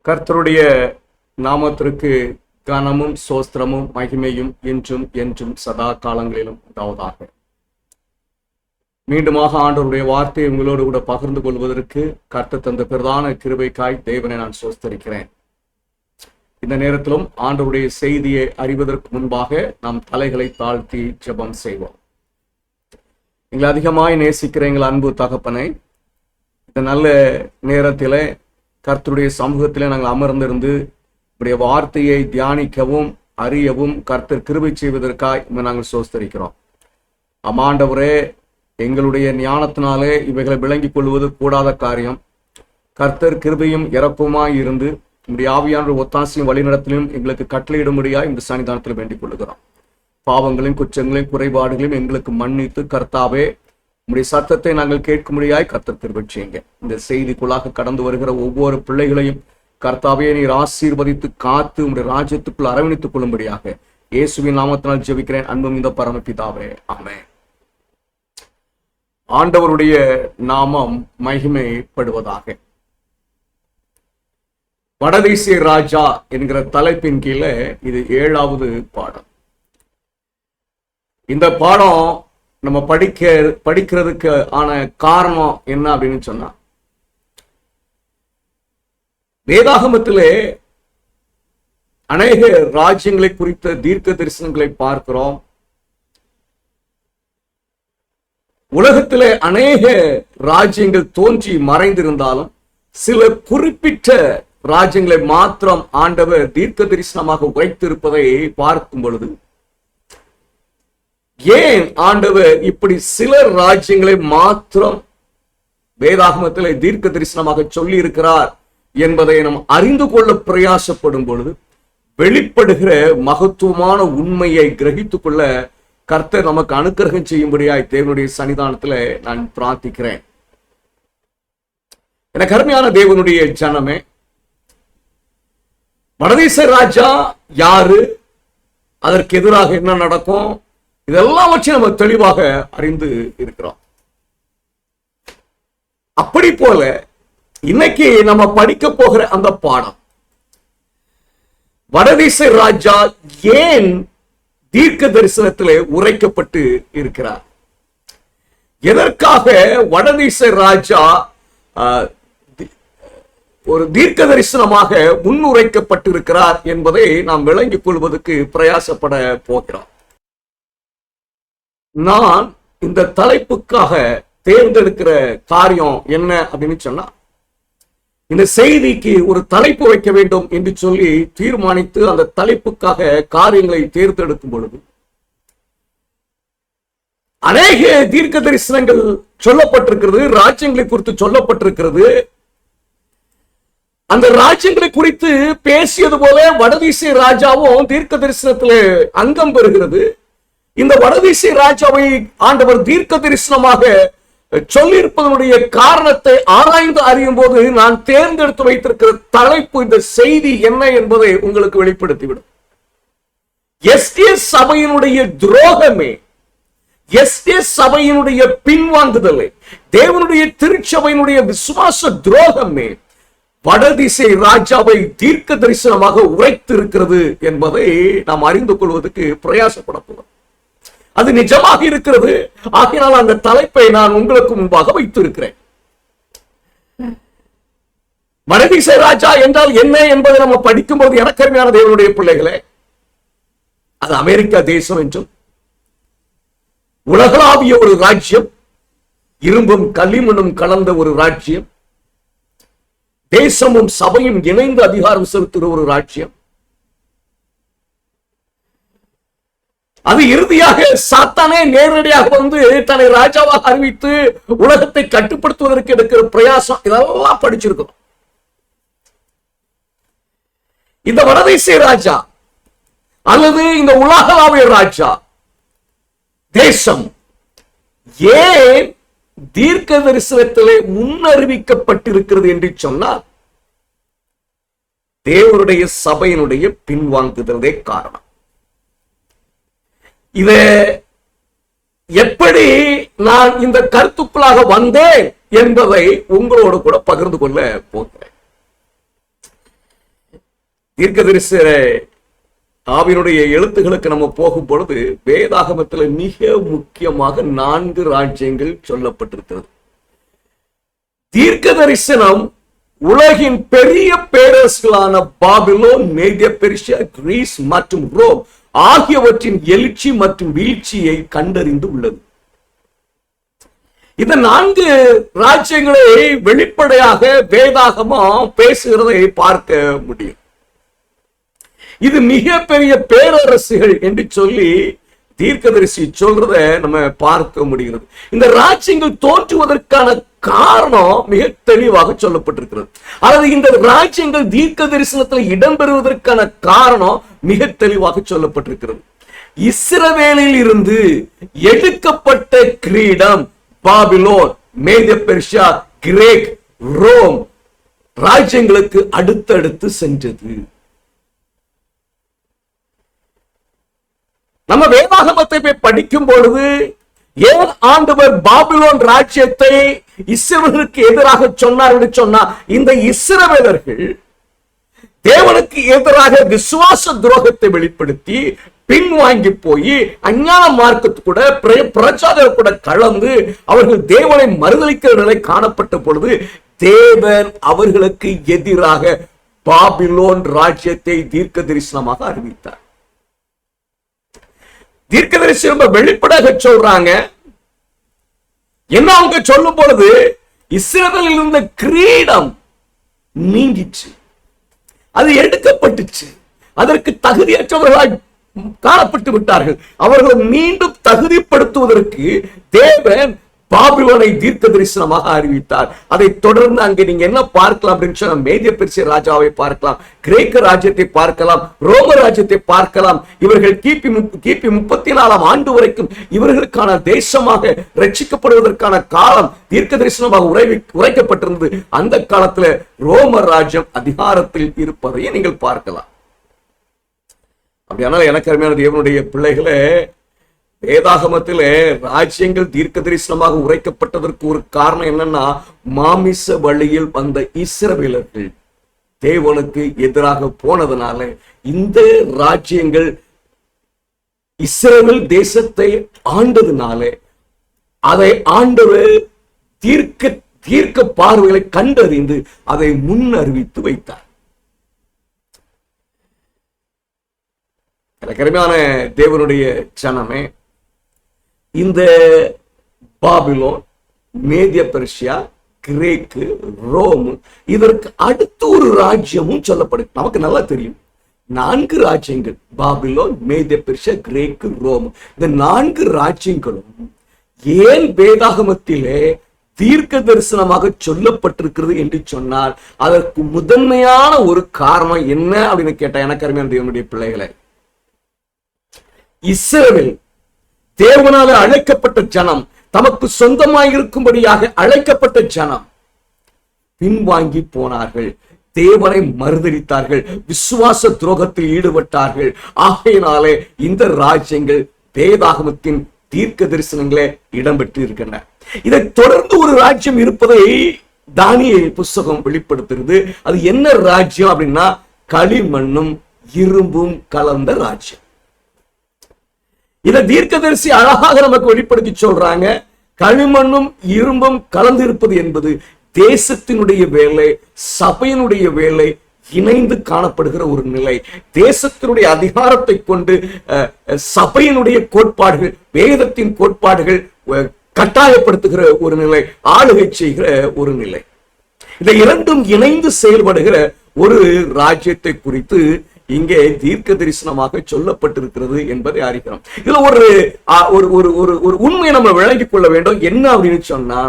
கர்த்தருடைய நாமத்திற்கு கனமும் சோஸ்திரமும் மகிமையும் என்றும் என்றும் சதா காலங்களிலும் உண்டாவதாக. மீண்டுமாக ஆண்டவருடைய வார்த்தையை உங்களோடு கூட பகிர்ந்து கொள்வதற்கு கர்த்தர் தந்த பிரதான கிருபைக்காய் தேவனை நான் சோஸ்தரிக்கிறேன். இந்த நேரத்திலும் ஆண்டவருடைய செய்தியை அறிவதற்கு முன்பாக நாம் தலைகளை தாழ்த்தி ஜெபம் செய்வோம். எங்களை அதிகமாய் நேசிக்கிற எங்கள் அன்பு தகப்பனை, இந்த நல்ல நேரத்திலே கர்த்தருடைய சமூகத்திலே நாங்கள் அமர்ந்திருந்து இப்படிய வார்த்தையை தியானிக்கவும் அறியவும் கர்த்தர் கிருபை செய்வதற்காய் நாங்கள் சோஸ்தரிக்கிறோம். ஆண்டவரே, எங்களுடைய ஞானத்தினாலே இவைகளை விளங்கிக் கொள்வது கூடாத காரியம். கர்த்தர் கிருபையும் இரக்கமாய் இருந்து நம்முடைய ஆவியான ஒத்தாசையும் வழிநடத்திலும் எங்களுக்கு கட்டளையிடும்படியாய் இந்த சன்னிதானத்தில் வேண்டிக் கொள்கிறோம். பாவங்களையும் குற்றங்களையும் குறைபாடுகளையும் எங்களுக்கு மன்னித்து கர்த்தாவே உம்முடைய சத்தத்தை நாங்கள் கேட்கும்படியாய் கர்த்தர் கிருபை செய்யுங்க. இந்த செய்திக்குள்ளாக கடந்து வருகிற ஒவ்வொரு பிள்ளைகளையும் கர்த்தாவே நீர் ஆசீர்வதித்து காத்து உம்முடைய ராஜ்யத்துக்குள் அரவணைத்துக் கொள்ளும்படியாக இயேசுவின் நாமத்தினால் ஜெபிக்கிறேன் அன்பும் இந்த பரமபிதாவே, ஆமென். ஆண்டவருடைய நாமம் மகிமைப்படுவதாக. வடதேசிய ராஜா என்கிற தலைப்பின் கீழே இது 7வது பாடம். இந்த பாடம் நம்ம படிக்கிறதுக்கு ஆன காரணம் என்ன அப்படின்னு சொன்னா, வேதாகமத்திலே அநேக ராஜ்யங்களை குறித்த தீர்க்க தரிசனங்களை பார்க்கிறோம். உலகத்திலே அநேக ராஜ்யங்கள் தோன்றி மறைந்திருந்தாலும் சில குறிப்பிட்ட ராஜ்யங்களை மாத்திரம் ஆண்டவர் தீர்க்க தரிசனமாக உரைத்திருப்பதை பார்க்கும் பொழுது, ஏன் ஆண்டவர் இப்படி சில ராஜ்யங்களை மாத்திரம் வேதாகமத்திலே தீர்க்க தரிசனமாக சொல்லி இருக்கிறார் என்பதை நாம் அறிந்து கொள்ள பிரயாசப்படும் பொழுது வெளிப்படுகிற மகத்துவமான உண்மையை கிரகித்துக் கொள்ள கர்த்தர் நமக்கு அனுக்கிரகம் செய்யும்படியாய் தேவனுடைய சன்னிதானத்துல நான் பிரார்த்திக்கிறேன். என கருமையான தேவனுடைய ஜனமே, வடதேச ராஜா யாரு, அதற்கு எதிராக என்ன நடக்கும், இதெல்லாம் வச்சு நம்ம தெளிவாக அறிந்து இருக்கிறோம். அப்படி போல இன்னைக்கு நம்ம படிக்க போகிற அந்த பாடம், வடதேச ராஜா ஏன் தீர்க்க தரிசனத்திலே உரைக்கப்பட்டு இருக்கிறார், எதற்காக வடதேச ராஜா ஒரு தீர்க்க தரிசனமாக முன்னுரைக்கப்பட்டிருக்கிறார் என்பதை நாம் விளங்கிக் கொள்வதற்கு பிரயாசப்பட போகிறோம். நான் இந்த தலைப்புக்காக தேர்ந்தெடுக்கிற காரியம் என்ன அப்படின்னு சொன்னா, இந்த செய்திக்கு ஒரு தலைப்பு வைக்க வேண்டும் என்று சொல்லி தீர்மானித்து அந்த தலைப்புக்காக காரியங்களை தேர்ந்தெடுக்கும் பொழுது அநேக தீர்க்க தரிசனங்கள் சொல்லப்பட்டிருக்கிறது, ராஜ்யங்களை குறித்து சொல்லப்பட்டிருக்கிறது. அந்த ராஜ்யங்களை குறித்து பேசியது போல வடதேசிய ராஜாவும் தீர்க்க தரிசனத்திலே அங்கம் பெறுகிறது. இந்த வடதேசிய ராஜாவை ஆண்டவர் தீர்க்க தரிசனமாக சொல்லியிருப்பதனுடைய காரணத்தை ஆராய்ந்து அறியும் போது நான் தேர்ந்தெடுத்து வைத்திருக்கிற தலைப்பு, இந்த செய்தி என்ன என்பதை உங்களுக்கு வெளிப்படுத்திவிடும். எஸ்டேஸ் சபையினுடைய துரோகமே, எஸ்டேஸ் சபையினுடைய பின்வாங்குதலை, தேவனுடைய திருச்சபையினுடைய விசுவாச துரோகமே வடதிசை ராஜாவை தீர்க்க தரிசனமாக உரைத்திருக்கிறது என்பதை நாம் அறிந்து கொள்வதற்கு பிரயாசப்பட போகிறோம். அது நிஜமாக இருக்கிறது. ஆகையினால் அந்த தலைப்பை நான் உங்களுக்கு முன்பாக வைத்திருக்கிறேன். வடதிசை ராஜா என்றால் என்ன என்பதை நம்ம படிக்கும்போது எனக்கருமையான தேவனுடைய பிள்ளைகளே, அது அமெரிக்கா தேசம் என்றும் உலகளாவிய ஒரு ராஜ்யம், இரும்பும் களிமண்ணும் கலந்த ஒரு ராஜ்யம், தேசமும் சபையும் இணைந்து அதிகாரம் செலுத்துகிற ஒரு ராஜ்யம். அது இறுதியாக சாத்தானே நேரடியாக வந்து தன்னை ராஜாவாக அறிவித்து உலகத்தை கட்டுப்படுத்துவதற்கு எடுக்கிற பிரயாசம், இதெல்லாம் படிச்சிருக்கோம். இந்த வடதேசிய ராஜா அல்லது இந்த உலகளாவிய ராஜா தேசம் ஏன் தீர்க்க தரிசனத்திலே முன்னறிவிக்கப்பட்டிருக்கிறது என்று சொன்னால், தேவனுடைய சபையினுடைய பின்வாங்குதலே காரணம். இத எப்படி நான் இந்த கருத்துக்குள்ளாக வந்தேன் என்பதை உங்களோடு கூட பகிர்ந்து கொள்ள போகிறேன். தீர்க்கதரிசி ஆவியினுடைய எழுத்துக்களுக்கு நம்ம போகும் பொழுது வேதாகமத்தில் மிக முக்கியமாக 4 ராஜ்யங்கள் சொல்லப்பட்டிருக்கிறது. தீர்க்க தரிசனம் உலகின் பெரிய பேரரசுகளான பாபிலோன், மேதிய பெர்சியா, கிரீஸ் மற்றும் ரோம் ஆகியவற்றின் எழுச்சி மற்றும் வீழ்ச்சியை கண்டறிந்து உள்ளது. இந்த 4 ராஜ்யங்களை வெளிப்படையாக வேதாகமம் பேசுகிறதை பார்க்க முடியும். இது மிக பெரிய பேரரசுகள் என்று சொல்லி தீர்க்கதரிசி சொல்றத நம்ம பார்க்க முடிகிறது. இந்த ராஜ்யங்கள் தோற்றுவதற்கான காரணம் மிக தெளிவாக சொல்லப்பட்டிருக்கிறது. அல்லது இந்த ராஜ்யங்கள் தீர்க்க தரிசனத்தில் இடம்பெறுவதற்கான காரணம் மிக தெளிவாக சொல்லப்பட்டிருக்கிறது. இஸ்ரவேலில் இருந்து எடுக்கப்பட்ட கிரீடம் பாபிலோன், மேதிய பெர்சியா, கிரேக், ரோம் ராஜ்யங்களுக்கு அடுத்தடுத்து சென்றது. நம்ம வேதாகமத்தை போய் படிக்கும் பொழுது ஏன் ஆண்டவர் பாபிலோன் ராஜ்யத்தை இஸ்ரவேலுக்கு எதிராக சொன்னார் என்று சொன்னா, இந்த இஸ்ரவேலர்கள் தேவனுக்கு எதிராக விசுவாச துரோகத்தை வெளிப்படுத்தி பின்வாங்கி போய் அஞ்ஞான மார்க்கத்து கூட பிரச்சாரம் கூட கலந்து அவர்கள் தேவனை மறுதலிக்கிற நிலை காணப்பட்ட பொழுது தேவன் அவர்களுக்கு எதிராக பாபிலோன் ராஜ்யத்தை தீர்க்க தரிசனமாக அறிவித்தார். தீர்க்கதரிசி ரொம்ப வெளிப்படையாக சொல்றாங்க. என்ன அவங்க சொல்லும் பொழுது இஸ்ரவேலில் இருந்த கிரீடம் நீங்கிச்சு, அது எடுக்கப்பட்டுச்சு, அதற்கு தகுதியற்றவர்களாய் காணப்பட்டு விட்டார்கள். அவர்களை மீண்டும் தகுதிப்படுத்துவதற்கு தேவன் பாபிலோனை தீர்க்க தரிசனமாக அறிவித்தார். அதை தொடர்ந்து அங்கே நீங்க என்ன பார்க்கலாம் அப்படின்னு சொன்னா, மேதிய பெர்சிய ராஜாவை பார்க்கலாம், கிரேக்க ராஜ்யத்தை பார்க்கலாம், ரோம ராஜ்யத்தை பார்க்கலாம். இவர்கள் கிபி 34ஆம் ஆண்டு வரைக்கும் இவர்களுக்கான தேசமாக ரட்சிக்கப்படுவதற்கான காலம் தீர்க்க தரிசனமாக உரைக்கப்பட்டிருந்தது. அந்த காலத்துல ரோம ராஜ்யம் அதிகாரத்தில் இருப்பதை நீங்கள் பார்க்கலாம். அப்படியானால் எனக்கு அருமையான தேவனுடைய பிள்ளைகளே, வேதாகமத்திலே ராஜ்யங்கள் தீர்க்க தரிசனமாக உரைக்கப்பட்டதற்கு ஒரு காரணம் என்னன்னா, மாமிச வழியில் வந்த இஸ்ரவேலர்கள் தேவனுக்கு எதிராக போனதுனால இந்த ராஜ்யங்கள் இஸ்ரவேல் தேசத்தை ஆண்டதுனால அதை ஆண்டவர் தீர்க்க பார்வைகளை கண்டறிந்து அதை முன் அறிவித்து வைத்தார். கருமையான தேவனுடைய ஜனமே, இந்த பாபிலோன், மேதிய பெர்சியா, கிரேக்கு, ரோம் இதற்கு அடுத்து ஒரு ராஜ்யமும் சொல்லப்படுது. நமக்கு நல்லா தெரியும் 4 ராஜ்யங்கள், பாபிலோன், மேதிய பெர்சியா, கிரேக்கு, ரோம். இந்த 4 ராஜ்யங்களும் ஏன் வேதாகமத்திலே தீர்க்க தரிசனமாக சொல்லப்பட்டிருக்கிறது என்று சொன்னால், அதற்கு முதன்மையான ஒரு காரணம் என்ன அப்படின்னு கேட்டா, எனக்கு அருமையான தேவனுடைய பிள்ளைகளை, இஸ்ரவேல் தேவனால அழைக்கப்பட்ட ஜனம், தமக்கு சொந்தமாக இருக்கும்படியாக அழைக்கப்பட்ட ஜனம் பின்வாங்கி போனார்கள், தேவனை மறுதலித்தார்கள், விசுவாச துரோகத்தில் ஈடுபட்டார்கள். ஆகையினாலே இந்த ராஜ்யங்கள் வேதாகமத்தின் தீர்க்க தரிசனங்களே இடம்பெற்று இருக்கின்றன. இதை தொடர்ந்து ஒரு ராஜ்யம் இருப்பதை தானியேல் புஸ்தகம் வெளிப்படுத்துகிறது. அது என்ன ராஜ்யம் அப்படின்னா, களிமண்ணும் இரும்பும் கலந்த ராஜ்யம். இதை தீர்க்கதரிசி அழகாக நமக்கு வெளிப்படுத்தி சொல்றாங்க. களிமண்ணும் இரும்பும் கலந்து இருப்பது என்பது தேசத்தினுடைய வேலை, சபையினுடைய வேலை இணைந்து காணப்படுகிற ஒரு நிலை. தேசத்தினுடைய அதிகாரத்தை கொண்டு சபையினுடைய கோட்பாடுகள், வேதத்தின் கோட்பாடுகள் கட்டாயப்படுத்துகிற ஒரு நிலை, ஆளுகை செய்கிற ஒரு நிலை. இதை இரண்டும் இணைந்து செயல்படுகிற ஒரு ராஜ்யத்தை குறித்து இங்கே தீர்க்க தரிசனமாக சொல்லப்பட்டிருக்கிறது என்பதை அறிகிறோம். இதுல ஒரு உண்மையை நம்ம விளங்கிக் கொள்ள வேண்டும். என்ன அப்படின்னு சொன்னா,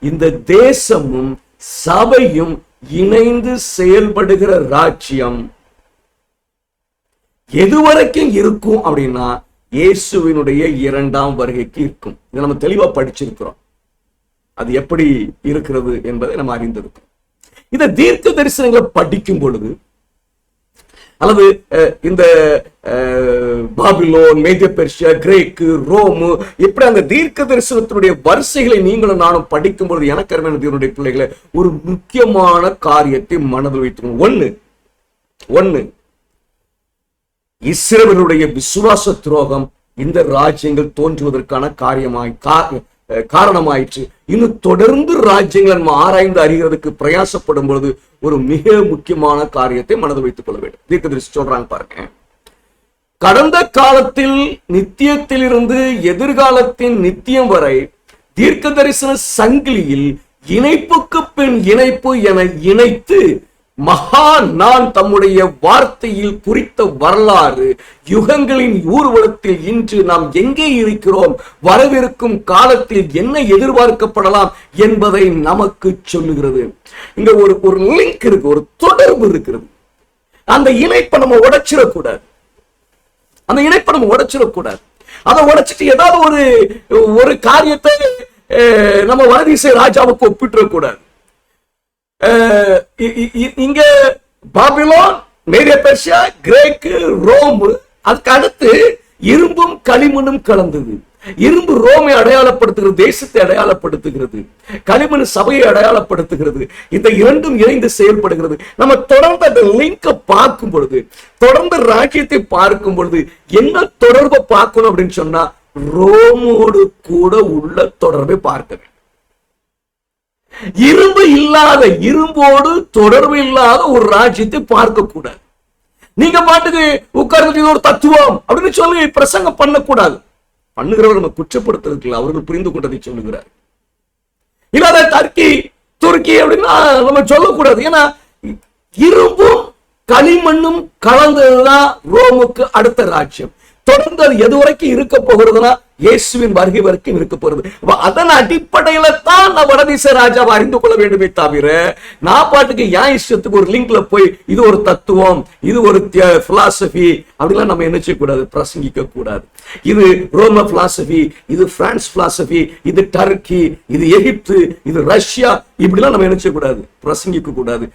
இந்த தேசமும் சபையும் இணைந்து செயல்படுகிற ராஜ்யம் எதுவரைக்கும் இருக்கும் அப்படின்னா, இயேசுவினுடைய 2ஆம் வருகைக்கு இருக்கும். இதை நம்ம தெளிவா படிச்சிருக்கிறோம். அது எப்படி இருக்கிறது என்பதை நம்ம அறிந்திருக்கிறோம். இந்த தீர்க்க தரிசனங்களை படிக்கும் பொழுது, அல்லது இந்த பாபிலோன், மேதிய பெர்சியா, கிரேக்கு, ரோம், இப்படி அந்த தீர்க்க தரிசனத்தினுடைய வரிசைகளை நீங்களும் நானும் படிக்கும் பொழுது எனக்கு அருமையான தேவனுடைய பிள்ளைகளை ஒரு முக்கியமான காரியத்தை மனதில் வைத்துக்கணும். ஒண்ணு இஸ்ரவேலுடைய விசுவாச துரோகம் இந்த ராஜ்யங்கள் தோன்றுவதற்கான காரணமாயிற்று. இன்னும் தொடர்ந்து ராஜ்யங்களை நம்ம ஆராய்ந்து அறிகிறதுக்கு பிரயாசப்படும் பொழுது ஒரு மிக முக்கியமான காரியத்தை மனதில் வைத்துக் கொள்ள வேண்டும். தீர்க்கதரிசி சொல்றாங்க பாருங்க, கடந்த காலத்தில் நித்தியத்தில் இருந்து எதிர்காலத்தின் நித்தியம் வரை தீர்க்க தரிசன சங்கிலியில் இணைப்புக்கு பின் இணைப்பு என இணைத்து நான் தம்முடைய வார்த்தையில் குறித்த வரலாறு யுகங்களின் ஊர்வலத்தில் இன்று நாம் எங்கே இருக்கிறோம், வரவிருக்கும் காலத்தில் என்ன எதிர்பார்க்கப்படலாம் என்பதை நமக்கு சொல்லுகிறது. இங்க ஒரு லிங்க் இருக்கு, ஒரு தொடர்பு இருக்கிறது. அந்த இணைப்பை நம்ம உடைச்சிடக்கூடாது. அந்த இணைப்பை நம்ம உடைச்சிடக்கூடாது. அதை உடைச்சிட்டு ஏதாவது ஒரு காரியத்தை நம்ம வடதிசை ராஜாவுக்கு ஒப்பிட்டுறக்கூடாது. இங்க பாபிலோன், மேதிய பெர்சியா, கிரேக்கு, ரோம், அதுக்கு அடுத்து இரும்பும் களிமண்ணும் கலந்தது. இரும்பு ரோமை அடையாளப்படுத்துகிறது, தேசத்தை அடையாளப்படுத்துகிறது. களிமண் சபையை அடையாளப்படுத்துகிறது. இந்த இரண்டும் இணைந்து செயல்படுகிறது. நம்ம தொடர்ந்து அந்த லிங்கை பார்க்கும் பொழுது, தொடர்ந்து ராஜ்யத்தை பார்க்கும் பொழுது என்ன தொடர்பை பார்க்கணும் அப்படின்னு சொன்னா, ரோமோடு கூட உள்ள தொடர்பை பார்க்க வேண்டும். இரும்பு இல்லாத, இரும்போடு தொடர்பு இல்லாத ஒரு ராஜ்யத்தை பார்க்க கூடாது. நீங்க பாட்டுக்கு உட்கார்ந்து ஒரு தத்துவம் அப்படின்னு சொல்லி பிரசங்கம் பண்ணக்கூடாது. பண்ணுகிறவர் நம்ம குற்றப்படுத்துறதுக்கு அவர்கள் புரிந்து கொண்டதை சொல்லுகிறார். இல்லாத துருக்கி அப்படின்னா நம்ம சொல்லக்கூடாது. ஏன்னா இரும்பும் களிமண்ணும் கலந்ததுதான் ரோமுக்கு அடுத்த ராஜ்யம். தொடர்ந்து அது எது வரைக்கும் இருக்க போகிறதுனா இயேசுவின் வருகை வரைக்கும் இருக்க போறது. அதன் அடிப்படையில தான் நான் வடதிசை ராஜாவை அறிந்து கொள்ள வேண்டுமே தவிர, நான் பாட்டுக்கு என் இஷ்டத்துக்கு ஒரு லிங்க்ல போய் இது ஒரு தத்துவம், இது ஒரு பிலாசபி அப்படிலாம் நம்ம என்ன செய்யக்கூடாது, பிரசங்கிக்க கூடாது. இது ரோம பிலாசபி, இது பிரான்ஸ் பிலாசபி, இது டர்க்கி, இது எகிப்து, இது ரஷ்யா, இப்படிலாம் நம்ம என்ன செய்யக்கூடாது, பிரசங்கிக்க கூடாது.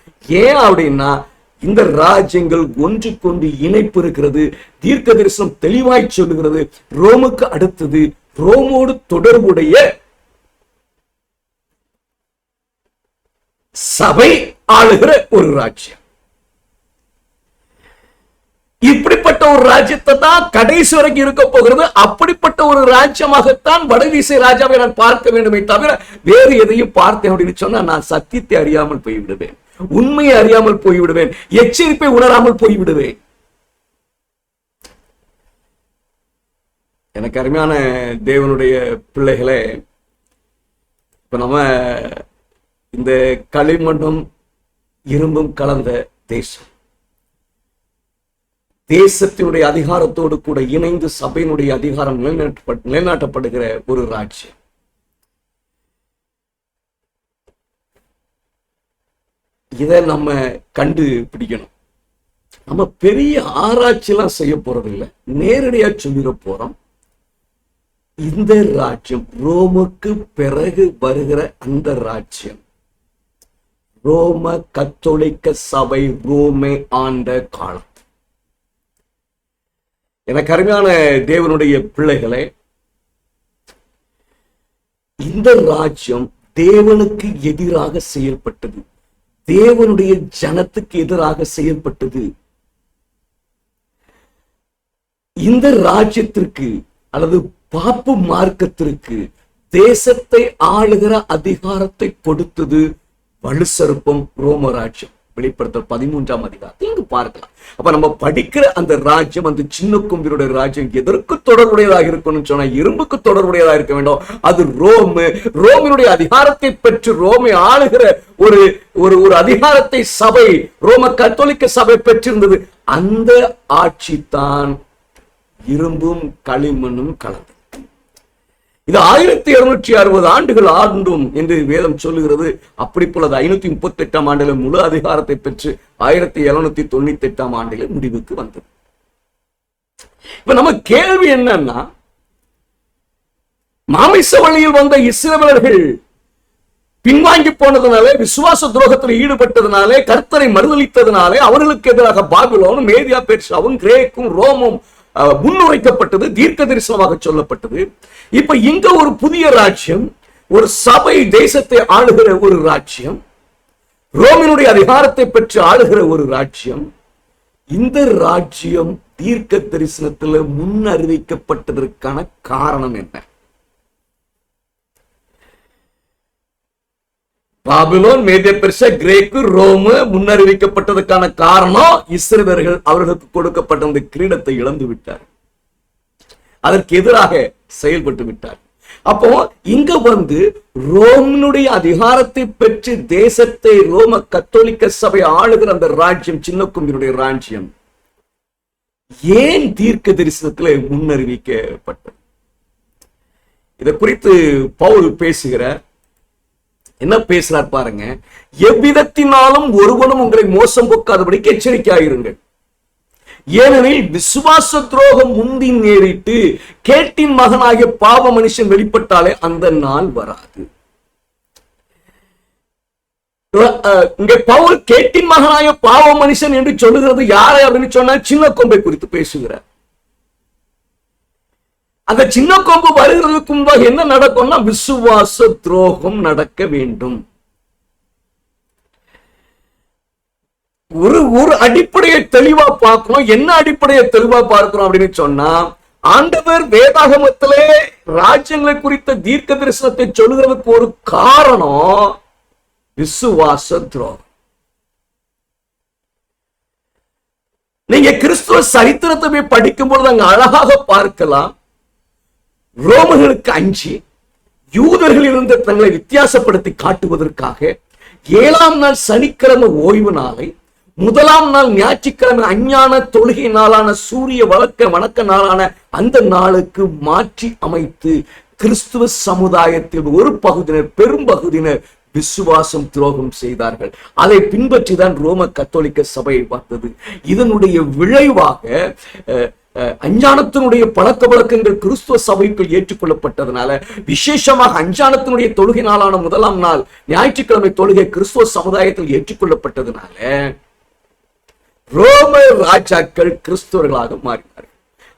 ஏன் அப்படின்னா இந்த ராஜ்யங்கள் ஒன்றுக்கொண்டு இணைப்பு இருக்கிறது. தீர்க்க தரிசனம் தெளிவாய் சொல்லுகிறது, ரோமுக்கு அடுத்தது ரோமோடு தொடர்புடைய சபை ஆளுகிற ஒரு ராஜ்யம். இப்படிப்பட்ட ஒரு ராஜ்யத்தை தான் கடைசி வரைக்கும் இருக்க போகிறது. அப்படிப்பட்ட ஒரு ராஜ்யமாகத்தான் வடதிசை ராஜாவை நான் பார்க்க வேண்டுமே தவிர வேறு எதையும் பார்த்தேன் அப்படின்னு சொன்னா நான் சத்தியத்தை அறியாமல் போய்விடுவேன், உண்மையை அறியாமல் போய்விடுவேன், எச்சரிப்பை உணராமல் போய்விடுவேன். எனக்கு அருமையான தேவனுடைய பிள்ளைகளே, இப்ப நம்ம இந்த களிமண்ணும் இரும்பும் கலந்த தேசம், தேசத்தினுடைய அதிகாரத்தோடு கூட இணைந்து சபையினுடைய அதிகாரம் நிலைநாட்டப்படுகிற ஒரு ராஜ்யம். இதை நம்ம கண்டுபிடிக்கணும். நம்ம பெரிய ஆராய்ச்சி எல்லாம் செய்ய போறது இல்லை, நேரடியா சொல்லிட போறோம். இந்த ராஜ்யம் ரோமுக்கு பிறகு வருகிற அந்த ராஜ்யம், ரோம கத்தோலிக்க சபை ரோமை ஆண்ட காலம். எனக்கு அருமையான தேவனுடைய பிள்ளைகளே, இந்த ராஜ்யம் தேவனுக்கு எதிராக செயல்பட்டது, தேவனுடைய ஜனத்துக்கு எதிராக செயல்பட்டது. இந்த ராஜ்யத்திற்கு அல்லது பாப்பு மார்க்கத்திற்கு தேசத்தை ஆளுகிற அதிகாரத்தை கொடுத்தது வலுசருப்பம் ரோம ராஜ்யம். வெளிப்படுத்தல் 13ஆம் அதிகாரம் இங்கு பார்க்கலாம். அப்ப நம்ம படிக்கிற அந்த ராஜ்யம், அந்த சின்ன கொம்பினுடைய ராஜ்யம் எதற்கு தொடர்புடையதாக இருக்கணும்னு சொன்னா இரும்புக்கு தொடர்புடையதாக இருக்க வேண்டும். அது ரோமினுடைய அதிகாரத்தை பெற்று ரோமை ஆளுகிற ஒரு ஒரு அதிகாரத்தை சபை, ரோம கத்தோலிக்க சபை பெற்றிருந்தது. அந்த ஆட்சி தான் இரும்பும் களிமண்ணும் கலந்தது. இது 1260 ஆண்டுகள் ஆண்டும் என்று வேதம் சொல்லுகிறது. அப்படி போல 538ஆம் ஆண்டில் முழு அதிகாரத்தை பெற்று 1798ஆம் ஆண்டில் முடிவுக்கு வந்தது. இப்ப நம்ம கேள்வி என்னன்னா, மாமிச வழியில் வந்த இஸ்ரவேலர்கள் பின்வாங்கி போனதுனாலே, விசுவாச துரோகத்தில் ஈடுபட்டதுனாலே, கர்த்தரை மறுதலித்ததுனாலே அவர்களுக்கு எதிராக பாபிலோனும் மேதியா பெர்சியாவும் கிரேக்கும் ரோமும் முன்னுரைக்கப்பட்டது, தீர்க்க தரிசனமாக சொல்லப்பட்டது. இப்ப இங்க ஒரு புதிய ராஜ்யம், ஒரு சபை தேசத்தை ஆளுகிற ஒரு ராஜ்யம், ரோமினுடைய அதிகாரத்தை பெற்று ஆளுகிற ஒரு ராஜ்யம். இந்த ராஜ்யம் தீர்க்க தரிசனத்துல முன்னறிவிக்கப்பட்டதற்கான காரணம் என்ன? பாபிலோன், மேதிய பெர்சியா, கிரேக்கு, ரோமு முன்னறிவிக்கப்பட்டதற்கான காரணம் இஸ்ரவேலர்கள் அவர்களுக்கு கொடுக்கப்பட்ட அந்த கிரீடத்தை இழந்து விட்டார், அதற்கு எதிராக செயல்பட்டு விட்டார். அப்போ இங்க ரோமனுடைய அதிகாரத்தை பெற்று தேசத்தை ரோம கத்தோலிக்க சபை ஆளுகிற அந்த ராஜ்யம், சின்ன கும்பினுடைய ராஜ்யம் ஏன் தீர்க்க தரிசனத்தில் முன்னறிவிக்கப்பட்டது? இதை குறித்து பவுல் பேசுகிற என்ன பேசுறார் பாருங்க. எவ்விதத்தினாலும் ஒருவனும் உங்களை மோசம் போக்காதபடிக்கு எச்சரிக்கையாயிருங்கள். ஏனெனில் விசுவாச துரோகம் முந்தி நேரிட்டு கேட்டின் மகனாகிய பாவ மனுஷன் வெளிப்பட்டாலே அந்த நாள் வராது. இங்க பவுல் கேட்டின் மகனாகிய பாவ மனுஷன் என்று சொல்லுகிறது யாரை அப்படின்னு சொன்னா சின்ன கொம்பை குறித்து பேசுகிறார். அந்த சின்ன கொம்பு வருகிறதுக்கு முன்பாக என்ன நடக்கும்னா விசுவாச துரோகம் நடக்க வேண்டும். ஒரு அடிப்படையை தெளிவா பார்க்கணும். என்ன அடிப்படையை தெளிவா பார்க்கிறோம் அப்படின்னு சொன்னா, ஆண்டவர் வேதாகமத்திலே ராஜ்யங்களை குறித்த தீர்க்க தரிசனத்தை சொல்லுகிறதுக்கு ஒரு காரணம் விசுவாச துரோகம். நீங்க கிறிஸ்துவ சரித்திரத்தை படிக்கும் பொழுது அங்க அழகாக பார்க்கலாம். ரோமர்களுக்கு அஞ்சி யூதர்களிலிருந்து தங்களை வித்தியாசப்படுத்தி காட்டுவதற்காக 7ஆம் நாள் சனிக்கிழமை ஓய்வு நாளை, 1ஆம் நாள் ஞாயிற்றுக்கிழமை அஞ்ஞான தொழுகை நாளான சூரிய வணக்க நாளான அந்த நாளுக்கு மாற்றி அமைத்து கிறிஸ்துவ சமுதாயத்தில் ஒரு பகுதியினர், பெரும் பகுதியினர் விசுவாசம் துரோகம் செய்தார்கள். அதை பின்பற்றிதான் ரோம கத்தோலிக்க சபை பார்த்தது. இதனுடைய விளைவாக அஞ்ஞானத்தினுடைய பழக்க வழக்கங்கள் கிறிஸ்துவ சபைக்குள் ஏற்றுக்கொள்ளப்பட்டதுனால, விசேஷமாக அஞ்ஞானத்தினுடைய தொழுகை நாளான 1ஆம் நாள் ஞாயிற்றுக்கிழமை தொழுகை கிறிஸ்துவ சமுதாயத்தில் ஏற்றுக்கொள்ளப்பட்டதுனால ரோம ராஜாக்கள் கிறிஸ்துவர்களாக மாறினார்கள்.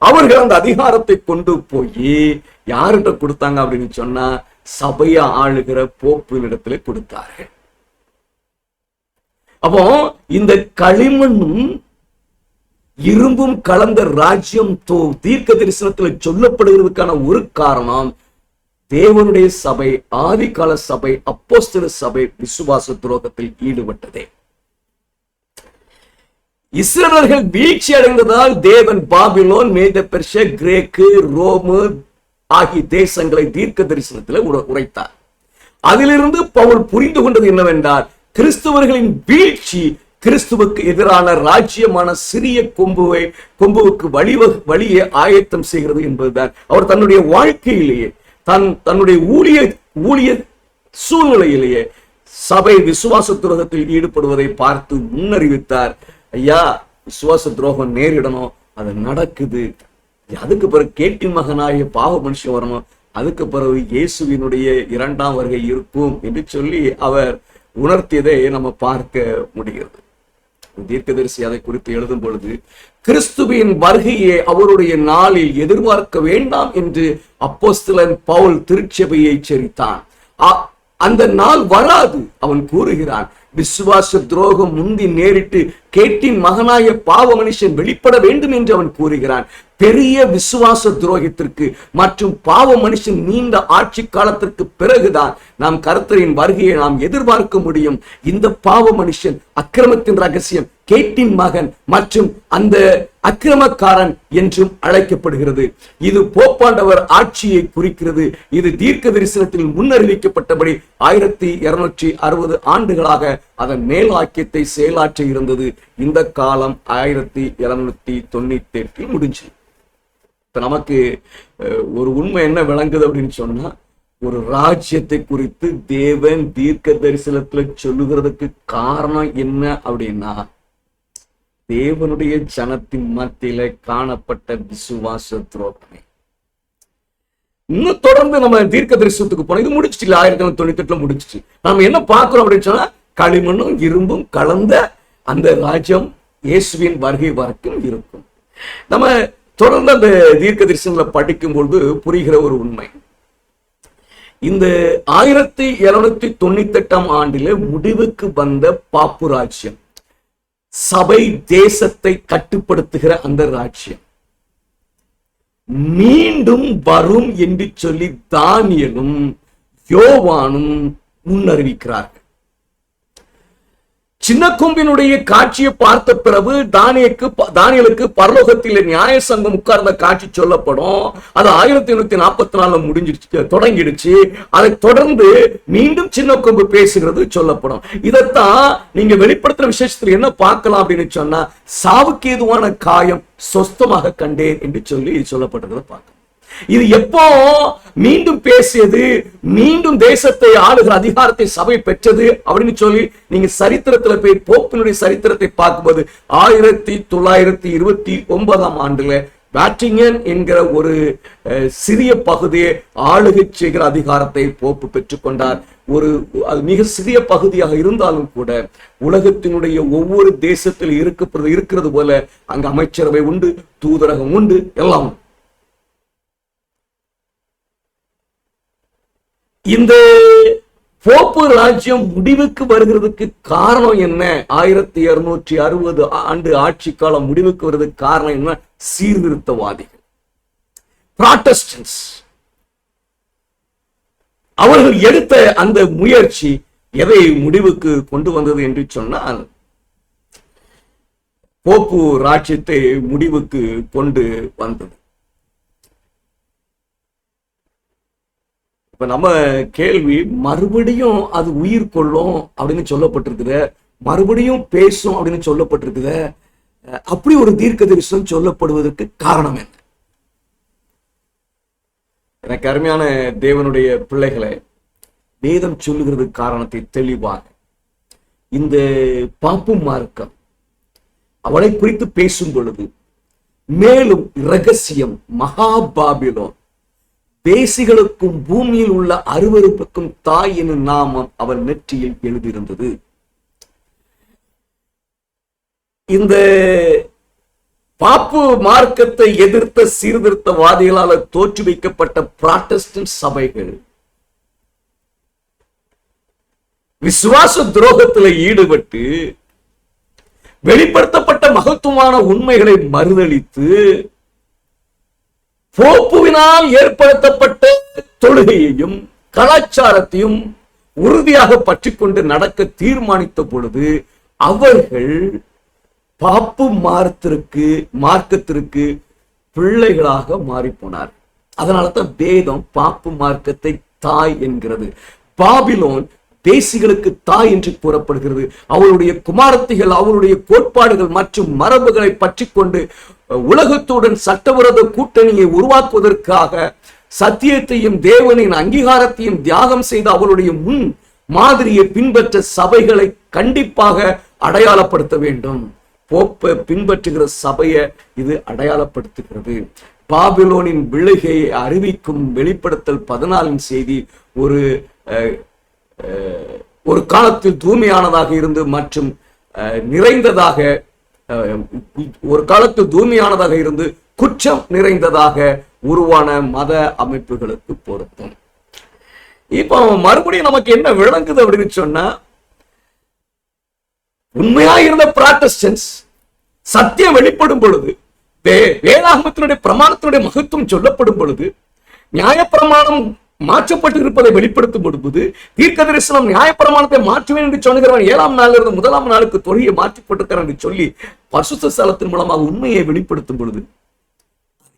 அவர்கள் அந்த அதிகாரத்தை கொண்டு போய் யார்கிட்ட கொடுத்தாங்க அப்படின்னு சொன்னா, சபையை ஆளுகிற போப்பினிடத்துல கொடுத்தார்கள். அப்போ இந்த களிமண்ணும் இரும்பும் கலந்த ராஜ்யம் தீர்க்க தரிசனத்தில் சொல்லப்படுவதற்கான ஒரு காரணம் தேவனுடைய சபை, ஆதிகால சபை, அப்போஸ்தல சபை விசுவாச துரோகத்தில் ஈடுபட்டதே. இஸ்ரவேலர்கள் வீழ்ச்சி அடைந்ததால் தேவன் பாபிலோன், மேதிய பெர்சியா, கிரேக்கு, ரோமு ஆகிய தேசங்களை தீர்க்க தரிசனத்தில் உரைத்தார். அதிலிருந்து பவுல் புரிந்து கொண்டது என்னவென்றால், கிறிஸ்துவர்களின் வீழ்ச்சி கிறிஸ்துவுக்கு எதிரான ராஜ்யமான சிறிய கொம்புவுக்கு வழியை ஆயத்தம் செய்கிறது என்பதுதான். அவர் தன்னுடைய வாழ்க்கையிலேயே, தன்னுடைய ஊழிய சூழ்நிலையிலேயே சபை விசுவாச துரோகத்தில் ஈடுபடுவதை பார்த்து முன்னறிவித்தார். ஐயா, விசுவாச துரோகம் நேரிடணும், அது நடக்குது. அதுக்கு பிறகு கேட்டின் மகனாகிய பாவ மனுஷன் வரணும், அதுக்கு பிறகு இயேசுவினுடைய 2ஆம் வருகை இருக்கும் என்று சொல்லி அவர் உணர்த்தியதை நம்ம பார்க்க முடிகிறது. தீர்க்கதரிசி அதை குறித்து எழுதும் பொழுது, கிறிஸ்துவின் வருகையை அவருடைய நாளில் எதிர்பார்க்க வேண்டாம் என்று அப்போஸ்தலன் பவுல் திருச்சபையை எச்சரித்தான். அந்த நாள் வராது அவன் கூறுகிறான். விசுவாச துரோகம் முந்தி நேரிட்டு கேட்டின் மகனாய பாவ மனுஷன் வெளிப்பட வேண்டும் என்று அவன் கூறுகிறான். பெரிய விசுவாச துரோகத்திற்கு மற்றும் பாவ மனுஷன் நீண்ட ஆட்சி காலத்திற்கு பிறகுதான் நாம் கர்த்தரின் வருகையை நாம் எதிர்பார்க்க முடியும். இந்த பாவ மனுஷன் அக்கிரமத்தின் ரகசியம், கேட்டின் மகன் மற்றும் அந்த அக்கிரமக்காரன் என்றும் அழைக்கப்படுகிறது. இது போப்பாண்டவர் ஆட்சியை குறிக்கிறது. இது தீர்க்க தரிசனத்தில் முன்னறிவிக்கப்பட்டபடி 1260 ஆண்டுகளாக அதன் மேலாக்கியத்தை செயலாற்ற இருந்தது. இந்த காலம் 1798 முடிஞ்சு. இப்ப நமக்கு ஒரு உண்மை என்ன விளங்குது அப்படின்னு சொன்னா, ஒரு ராஜ்யத்தை குறித்து தேவன் தீர்க்க தரிசனத்துல சொல்லுகிறதுக்கு காரணம் என்ன அப்படின்னா, தேவனுடைய ஜனத்தின் மத்தியில காணப்பட்ட விசுவாச துரோகமே. இன்னும் தொடர்ந்து நம்ம தீர்க்க தரிசனத்துக்கு போனோம். இது முடிச்சிட்டு 1998 முடிச்சிட்டு நாம என்ன பார்க்கிறோம் அப்படின்னு சொன்னா, களிமண்ணும் இரும்பும் கலந்த அந்த ராஜ்யம் இயேசுவின் வருகை வரைக்கும் இருக்கும். நம்ம தொடர்ந்து அந்த தீர்க்க தரிசனங்களை படிக்கும் பொழுது புரிகிற ஒரு உண்மை, இந்த 1798 ஆண்டில முடிவுக்கு வந்த பாப்பு ராஜ்யம், சபை தேசத்தை கட்டுப்படுத்துகிற அந்த ராஜ்யம் மீண்டும் வரும் என்று சொல்லி தானியேலும் யோவானும் முன்னறிவிக்கிறார்கள். சின்ன கொம்பினுடைய காட்சியை பார்த்த பிறகு தானியேலுக்கு பரலோகத்தில் நியாய சங்கம் உட்கார்ந்த காட்சி சொல்லப்படும். அது 1844 முடிஞ்சிருச்சு, தொடங்கிடுச்சு. அதை தொடர்ந்து மீண்டும் சின்ன கொம்பு பேசுகிறது சொல்லப்படும். இதைத்தான் நீங்க வெளிப்படுத்துற விசேஷத்துல என்ன பார்க்கலாம் அப்படின்னு சொன்னா, சாவுக்கு ஏதுவான காயம் சொஸ்தமாக கண்டேன் என்று சொல்லி சொல்லப்பட்டதை பார்க்கலாம். இது எப்போ மீண்டும் பேசியது, மீண்டும் தேசத்தை ஆளுகிற அதிகாரத்தை சபை பெற்றது அப்படின்னு சொல்லி நீங்க சரித்திரத்துல போய் போப்பினுடைய சரித்திரத்தை பார்க்கும்போது 1929 ஆண்டுல வாட்டிகன் என்கிற ஒரு சிறிய பகுதியை ஆளுகை செய்கிற அதிகாரத்தை போப்பு பெற்றுக்கொண்டார். அது மிக சிறிய பகுதியாக இருந்தாலும் கூட உலகத்தினுடைய ஒவ்வொரு தேசத்தில் இருக்கிறது போல அங்கு அமைச்சரவை உண்டு, தூதரகம் உண்டு, எல்லாம். இந்த போப்பு ராஜ்யம் முடிவுக்கு வருகிறதுக்கு காரணம் என்ன? 1260 ஆண்டு ஆட்சி காலம் முடிவுக்கு வருவதற்கு காரணம் என்ன? சீர்திருத்தவாதிகள், புராட்டஸ்டன்ட்ஸ். அவர்கள் எடுத்த அந்த முயற்சி எதை முடிவுக்கு கொண்டு வந்தது என்று சொன்னால், போப்பு ராஜ்யத்தை முடிவுக்கு கொண்டு வந்தது. இப்ப நம்ம கேள்வி, மறுபடியும் அது உயிர் கொள்ளும் அப்படின்னு சொல்லப்பட்டிருக்குது, மறுபடியும் பேசும் அப்படின்னு சொல்லப்பட்டிருக்குது. அப்படி ஒரு தீர்க்க தரிசனம் சொல்லப்படுவதற்கு காரணம் என்ன? எனக்கு அருமையான தேவனுடைய பிள்ளைகளை, வேதம் சொல்லுகிறது காரணத்தை தெளிவாக. இந்த பாப்பு மார்க்கம் அவளை குறித்து பேசும் பொழுது மேலும் இரகசியம், மகாபாபிலோன் தேசிகளுக்கும் பூமியில் உள்ள அருவருப்புக்கும் தாய் எனும் நாமம் அவள் நெற்றியில் எழுதியிருந்தது. இந்த பாப்பு மார்க்கத்தை எதிர்த்த சீர்திருத்தவாதிகளால் தோற்று வைக்கப்பட்ட புராட்டஸ்டன்ட் சபைகள் விசுவாச துரோகத்தில் ஈடுபட்டு வெளிப்படுத்தப்பட்ட மகத்துவமான உண்மைகளை மறுதளித்து போப்புவினால் ஏற்படுத்தப்பட்ட தொழுகையையும் கலாச்சாரத்தையும் உறுதியாக பற்றி கொண்டு நடக்க தீர்மானித்த பொழுது அவர்கள் பாப்பு மார்க்கத்திற்கு பிள்ளைகளாக மாறி போனார். அதனாலதான் வேதம் பாப்பு மார்க்கத்தை தாய் என்கிறது. பாபிலோன் தேசிகளுக்கு தாய் என்று கூறப்படுகிறது. அவளுடைய குமாரத்திகள் அவளுடைய கோட்பாடுகள் மற்றும் மரபுகளை பற்றி கொண்டு உலகத்துடன் சட்டவிரோத கூட்டணியை உருவாக்குவதற்காக சத்தியத்தையும் தேவனின் அங்கீகாரத்தையும் தியாகம் செய்த அவளுடைய முன் மாதிரியை பின்பற்ற சபைகளை கண்டிப்பாக அடையாளப்படுத்த வேண்டும். போப்பை பின்பற்றுகிற சபையை இது அடையாளப்படுத்துகிறது. பாபிலோனின் விழுகையை அறிவிக்கும் வெளிப்படுத்தல் 14 செய்தி ஒரு காலத்தில் தூய்மையானதாக இருந்து மற்றும் நிறைந்ததாக, ஒரு காலத்தில் தூய்மையானதாக இருந்து குற்றம் நிறைந்ததாக உருவான மத அமைப்புகளுக்கு பொருத்தம். இப்போ மறுபடியும் நமக்கு என்ன விளங்குது அப்படின்னு சொன்னா, உண்மையாக இருந்த புராட்டஸ்டன்ட்ஸ் சத்தியம் வெளிப்படும் பொழுது, வேதாகமத்தினுடைய பிரமாணத்தினுடைய மகத்துவம் சொல்லப்படும் பொழுது, நியாயப்பிரமாணம் மாற்றப்பட்டு இருப்பதை வெளிப்படுத்தும் பொழுது, தீர்க்க தரிசனம் நியாயப்பிரமாணத்தை மாற்றுவேன் என்று சொல்லுகிறவன் 7ஆம் நாளில் இருந்து 1ஆம் நாளுக்கு தொழிலை மாற்றிப்பட்டிருக்கிறான் என்று சொல்லி பரிசுத்த ஸ்தலத்தின் மூலமாக உண்மையை வெளிப்படுத்தும் பொழுது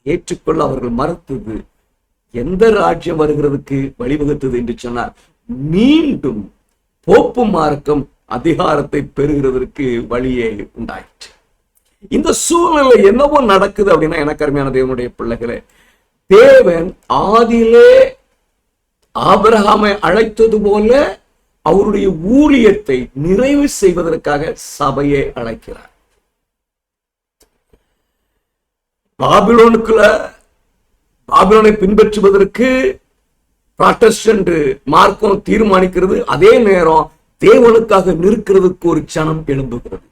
ஏற்றுக்கொள்ள அவர்கள் மறுத்தது எந்த ராஜ்யம் வருகிறதுக்கு வழிவகுத்தது என்று சொன்னார், மீண்டும் போப்பு மார்க்கம் அதிகாரத்தை பெறுகிறதற்கு வழியே உண்டாயிற்று. இந்த சூழ்நிலை என்னவோ நடக்குது அப்படின்னா, எனக்கு அருமையான தேவனுடைய பிள்ளைகளே, தேவன் ஆதியிலே ஆபிரகாமை அழைத்தது போல அவருடைய ஊழியத்தை நிறைவு செய்வதற்காக சபையை அழைக்கிறார். பாபிலோனை பின்பற்றுவதற்கு புராட்டஸ்டன்ட் மார்க்கம் தீர்மானிக்கிறது. அதே நேரம் தேவனுக்காக நிற்கிறதுக்கு ஒரு சனம் எழும்புகிறது.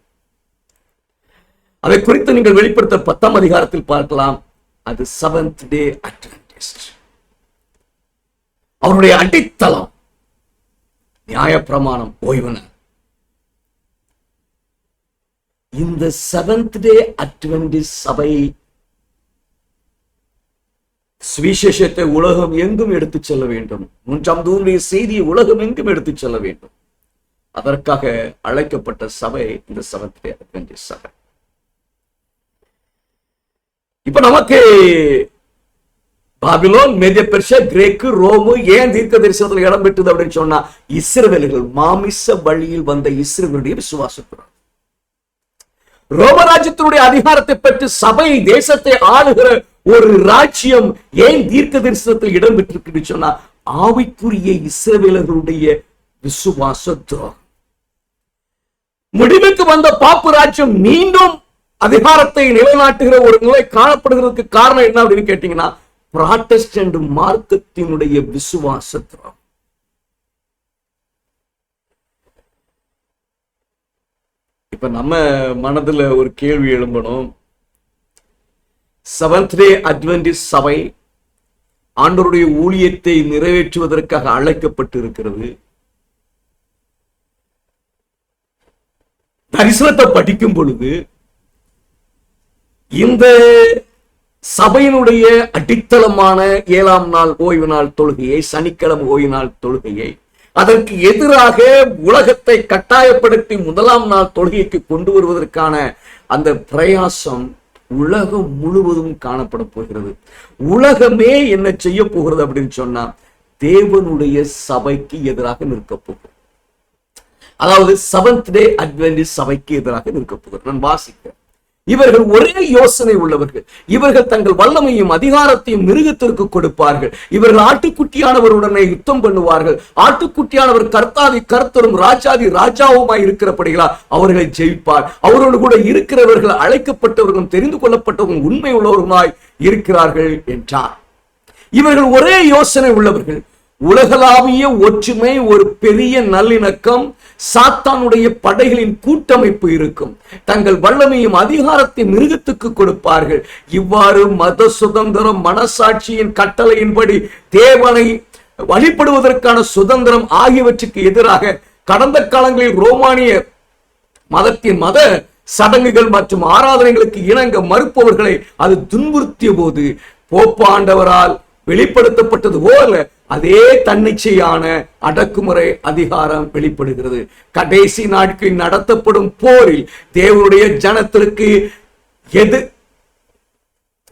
அதை குறித்து நீங்கள் வெளிப்படுத்த 10ஆம் அதிகாரத்தில் பார்க்கலாம். அது செவன்த் டே அட்வென்டிஸ்ட். அவருடைய அடித்தளம் நியாயப்பிரமாணம், ஓய்வு நாள். இந்த செவன்த் டே அட்வென்டிஸ்ட் சபை சுவிசேஷத்தை உலகம் எங்கும் எடுத்துச் செல்ல வேண்டும். 3ஆம் தூதனுடைய செய்தியை உலகம் எங்கும் எடுத்துச் செல்ல வேண்டும். அதற்காக அழைக்கப்பட்ட சபை இந்த செவன்த் டே அட்வென்டிஸ்ட் சபை. இப்ப நமக்கு பாபிலோன், மேதிய பெர்ஷியா, கிரேக்கு, ரோமு ஏன் தீர்க்க தரிசனத்தில் இடம் பெற்றது அப்படின்னு சொன்னா, இஸ்ரவேலர்கள் மாமிச வழியில் வந்த இஸ்ரவேலுடைய விசுவாசத்துடன் ரோமராஜ்யத்தினுடைய அதிகாரத்தை பெற்று சபை தேசத்தை ஆளுகிற ஒரு ராஜ்யம் ஏன் தீர்க்க தரிசனத்தில் இடம் பெற்றிருக்கு சொன்னா, ஆவிக்குரிய இஸ்ரவேலர்களுடைய விசுவாச துரோகம். முடிவுக்கு வந்த பாப்பு ராஜ்யம் மீண்டும் அதிகாரத்தை நிலைநாட்டுகிற ஒரு நிலை காணப்படுகிறதுக்கு காரணம் என்ன அப்படின்னு கேட்டீங்கன்னா, புராட்டஸ்டன்ட் மார்க்கத்தினுடைய விசுவாச துரோகம். இப்ப நம்ம மனதுல ஒரு கேள்வி எழும்பணும். செவன்த் டே அட்வென்டிஸ்ட் சபை ஆண்டவருடைய ஊழியத்தை நிறைவேற்றுவதற்காக அழைக்கப்பட்டு இருக்கிறது. தரிசனத்தை படிக்கும் பொழுது இந்த சபையினுடைய அடித்தளமான 7ஆம் நாள் ஓய்வு நாள் தொழுகையை, சனிக்கிழமை ஓய்வு நாள் தொழுகையை, அதற்கு எதிராக உலகத்தை கட்டாயப்படுத்தி 1ஆம் நாள் தொழுகைக்கு கொண்டு வருவதற்கான அந்த பிரயாசம் உலகம் முழுவதும் காணப்பட போகிறது. உலகமே என்ன செய்ய போகிறது அப்படின்னு சொன்னா, தேவனுடைய சபைக்கு எதிராக நிற்க போகிறது. அதாவது செவன்த் டே அட்வென்டிஸ்ட் சபைக்கு எதிராக நிற்க போகிறது. நான் வாசிக்கிறேன். இவர்கள் ஒரே யோசனை உள்ளவர்கள். இவர்கள் தங்கள் வல்லமையும் அதிகாரத்தையும் மிருகத்திற்கு கொடுப்பார்கள். இவர்கள் ஆட்டுக்குட்டியானவருடனே யுத்தம் பண்ணுவார்கள். ஆட்டுக்குட்டியானவர் கர்த்தாதி கர்த்தரும் ராஜாதி ராஜாவுமாய் இருக்கிறபடிகளா அவர்களை ஜெயிப்பார். அவரோடு கூட இருக்கிறவர்கள் அழைக்கப்பட்டவர்களும் தெரிந்து கொள்ளப்பட்டவர்களும் உண்மை உள்ளவர்களுமாய் இருக்கிறார்கள் என்றார். இவர்கள் ஒரே யோசனை உள்ளவர்கள். உலகளாவிய ஒற்றுமை, ஒரு பெரிய நல்லிணக்கம், சாத்தானுடைய படைகளின் கூட்டமைப்பு இருக்கும். தங்கள் வல்லமையும் அதிகாரத்தை மிருகத்துக்கு கொடுப்பார்கள். இவ்வாறு மத சுதந்திரம், மனசாட்சியின் கட்டளையின்படி தேவனை வழிபடுவதற்கான சுதந்திரம் ஆகியவற்றுக்கு எதிராக கடந்த காலங்களில் ரோமானிய மதத்தின் மத சடங்குகள் மற்றும் ஆராதனைகளுக்கு இணங்க மறுப்பவர்களை அது துன்புறுத்திய போது போப்பாண்டவரால் வெளிப்படுத்தப்பட்டது போல அதே தன்னிச்சையான அடக்குமுறை அதிகாரம் வெளிப்படுகிறது. கடைசி நாட்களில் நடத்தப்படும் போரில் தேவனுடைய ஜனத்திற்கு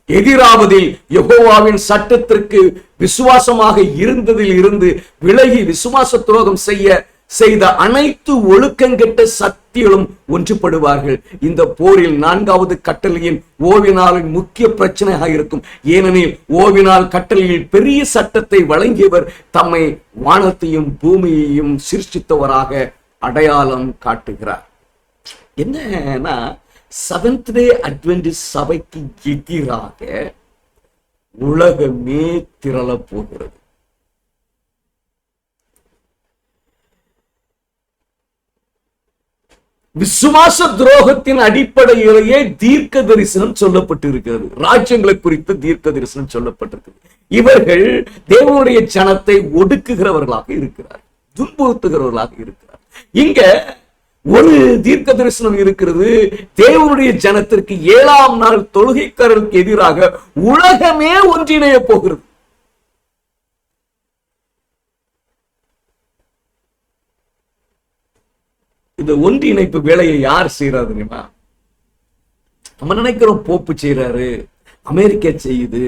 எதிராவதில் யெகோவாவின் சட்டத்திற்கு விசுவாசமாக இருந்ததில் இருந்து விலகி விசுவாச துரோகம் செய்த அனைத்து ஒழுக்கங்கெட்ட சக்திகளும் ஒன்றுபடுவார்கள். இந்த போரில் 4வது கட்டளையின் ஓவினாலின் முக்கிய பிரச்சனையாக இருக்கும். ஏனெனில் ஓவினால் கட்டளையில் பெரிய சட்டத்தை வழங்கியவர் தம்மை வானத்தையும் பூமியையும் சிருஷ்டித்தவராக அடையாளம் காட்டுகிறார். என்னன்னா, செவன்த் டே அட்வென்டிஸ்ட் சபைக்கு எதிராக உலகமே திரள போகிறது. விசுவாச துரோகத்தின் அடிப்படையிலேயே தீர்க்க தரிசனம் சொல்லப்பட்டிருக்கிறது. ராஜ்யங்களை குறித்து தீர்க்க தரிசனம் சொல்லப்பட்டிருக்கிறது. இவர்கள் தேவனுடைய ஜனத்தை ஒடுக்குகிறவர்களாக இருக்கிறார், துன்புறுத்துகிறவர்களாக இருக்கிறார். இங்க ஒரு தீர்க்க தரிசனம் இருக்கிறது. தேவனுடைய ஜனத்திற்கு 7ஆம் நாள் தொழுகைக்காரருக்கு எதிராக உலகமே ஒன்றிணைய போகிறது. இந்த ஒன்றிணைப்பு வேலையை யார் செய்யறாரு தெரியுமா? நம்ம நினைக்கிறோம் போப்பு செய்யறாரு, அமெரிக்கா செய்யுது,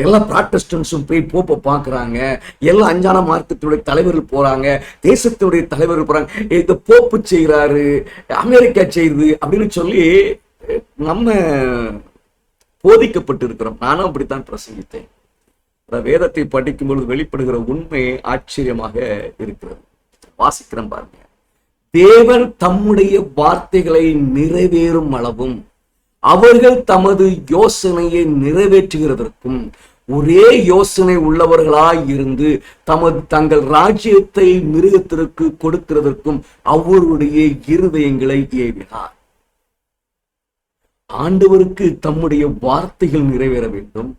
எல்லா ப்ராட்டஸ்டன்ஸும் போய் போப்பை பார்க்கறாங்க, எல்லா அஞ்சான மார்க்கத்துடைய தலைவர்கள் போறாங்க, தேசத்துடைய தலைவர்கள் போறாங்க, இந்த போப்பு செய்யறாரு, அமெரிக்கா செய்யுது அப்படின்னு சொல்லி நம்ம போதிக்கப்பட்டு இருக்கிறோம். நானும் அப்படித்தான் பிரசங்கித்தேன். வேதத்தை படிக்கும் பொழுது வெளிப்படுகிற உண்மை ஆச்சரியமாக இருக்கிறது. வாசிக்கிறேன் பாருங்க. தேவன் தம்முடைய வார்த்தைகளை நிறைவேறும் அளவும் அவர்கள் தமது யோசனையை நிறைவேற்றுகிறதற்கும் ஒரே யோசனை உள்ளவர்களாய் இருந்து தங்கள் ராஜ்யத்தை மிருகத்திற்கு கொடுக்கிறதற்கும் அவருடைய இருதயங்களை ஏவினார். ஆண்டவருக்கு தம்முடைய வார்த்தைகள் நிறைவேற வேண்டும்.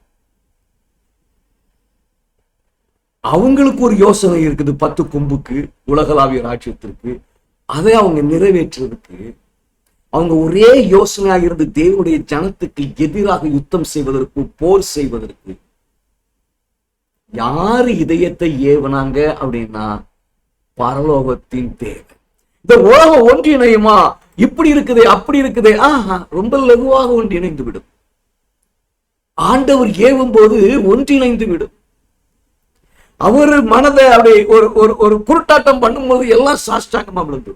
அவங்களுக்கு ஒரு யோசனை இருக்குது 10 கொம்புக்கு, உலகளாவிய ராஜ்யத்திற்கு. அதை அவங்க நிறைவேற்றுறதுக்கு அவங்க ஒரே யோசனையா இருந்து தேவனுடைய ஜனத்துக்கு எதிராக யுத்தம் செய்வதற்கு, போர் செய்வதற்கு யாரு இதயத்தை ஏவனாங்க அப்படின்னா பரலோகத்தின் தேவன். இந்த உலகம் ஒன்றிணையுமா? இப்படி இருக்குதே அப்படி இருக்குதே, ரொம்ப லகுவாக ஒன்றிணைந்து விடும். ஆண்டவர் ஏவும் போது ஒன்றிணைந்து விடும். அவர் மனதை அப்படி ஒரு குருட்டாட்டம் பண்ணும்போது எல்லாம் சாஷ்டாங்கமா விழுந்து.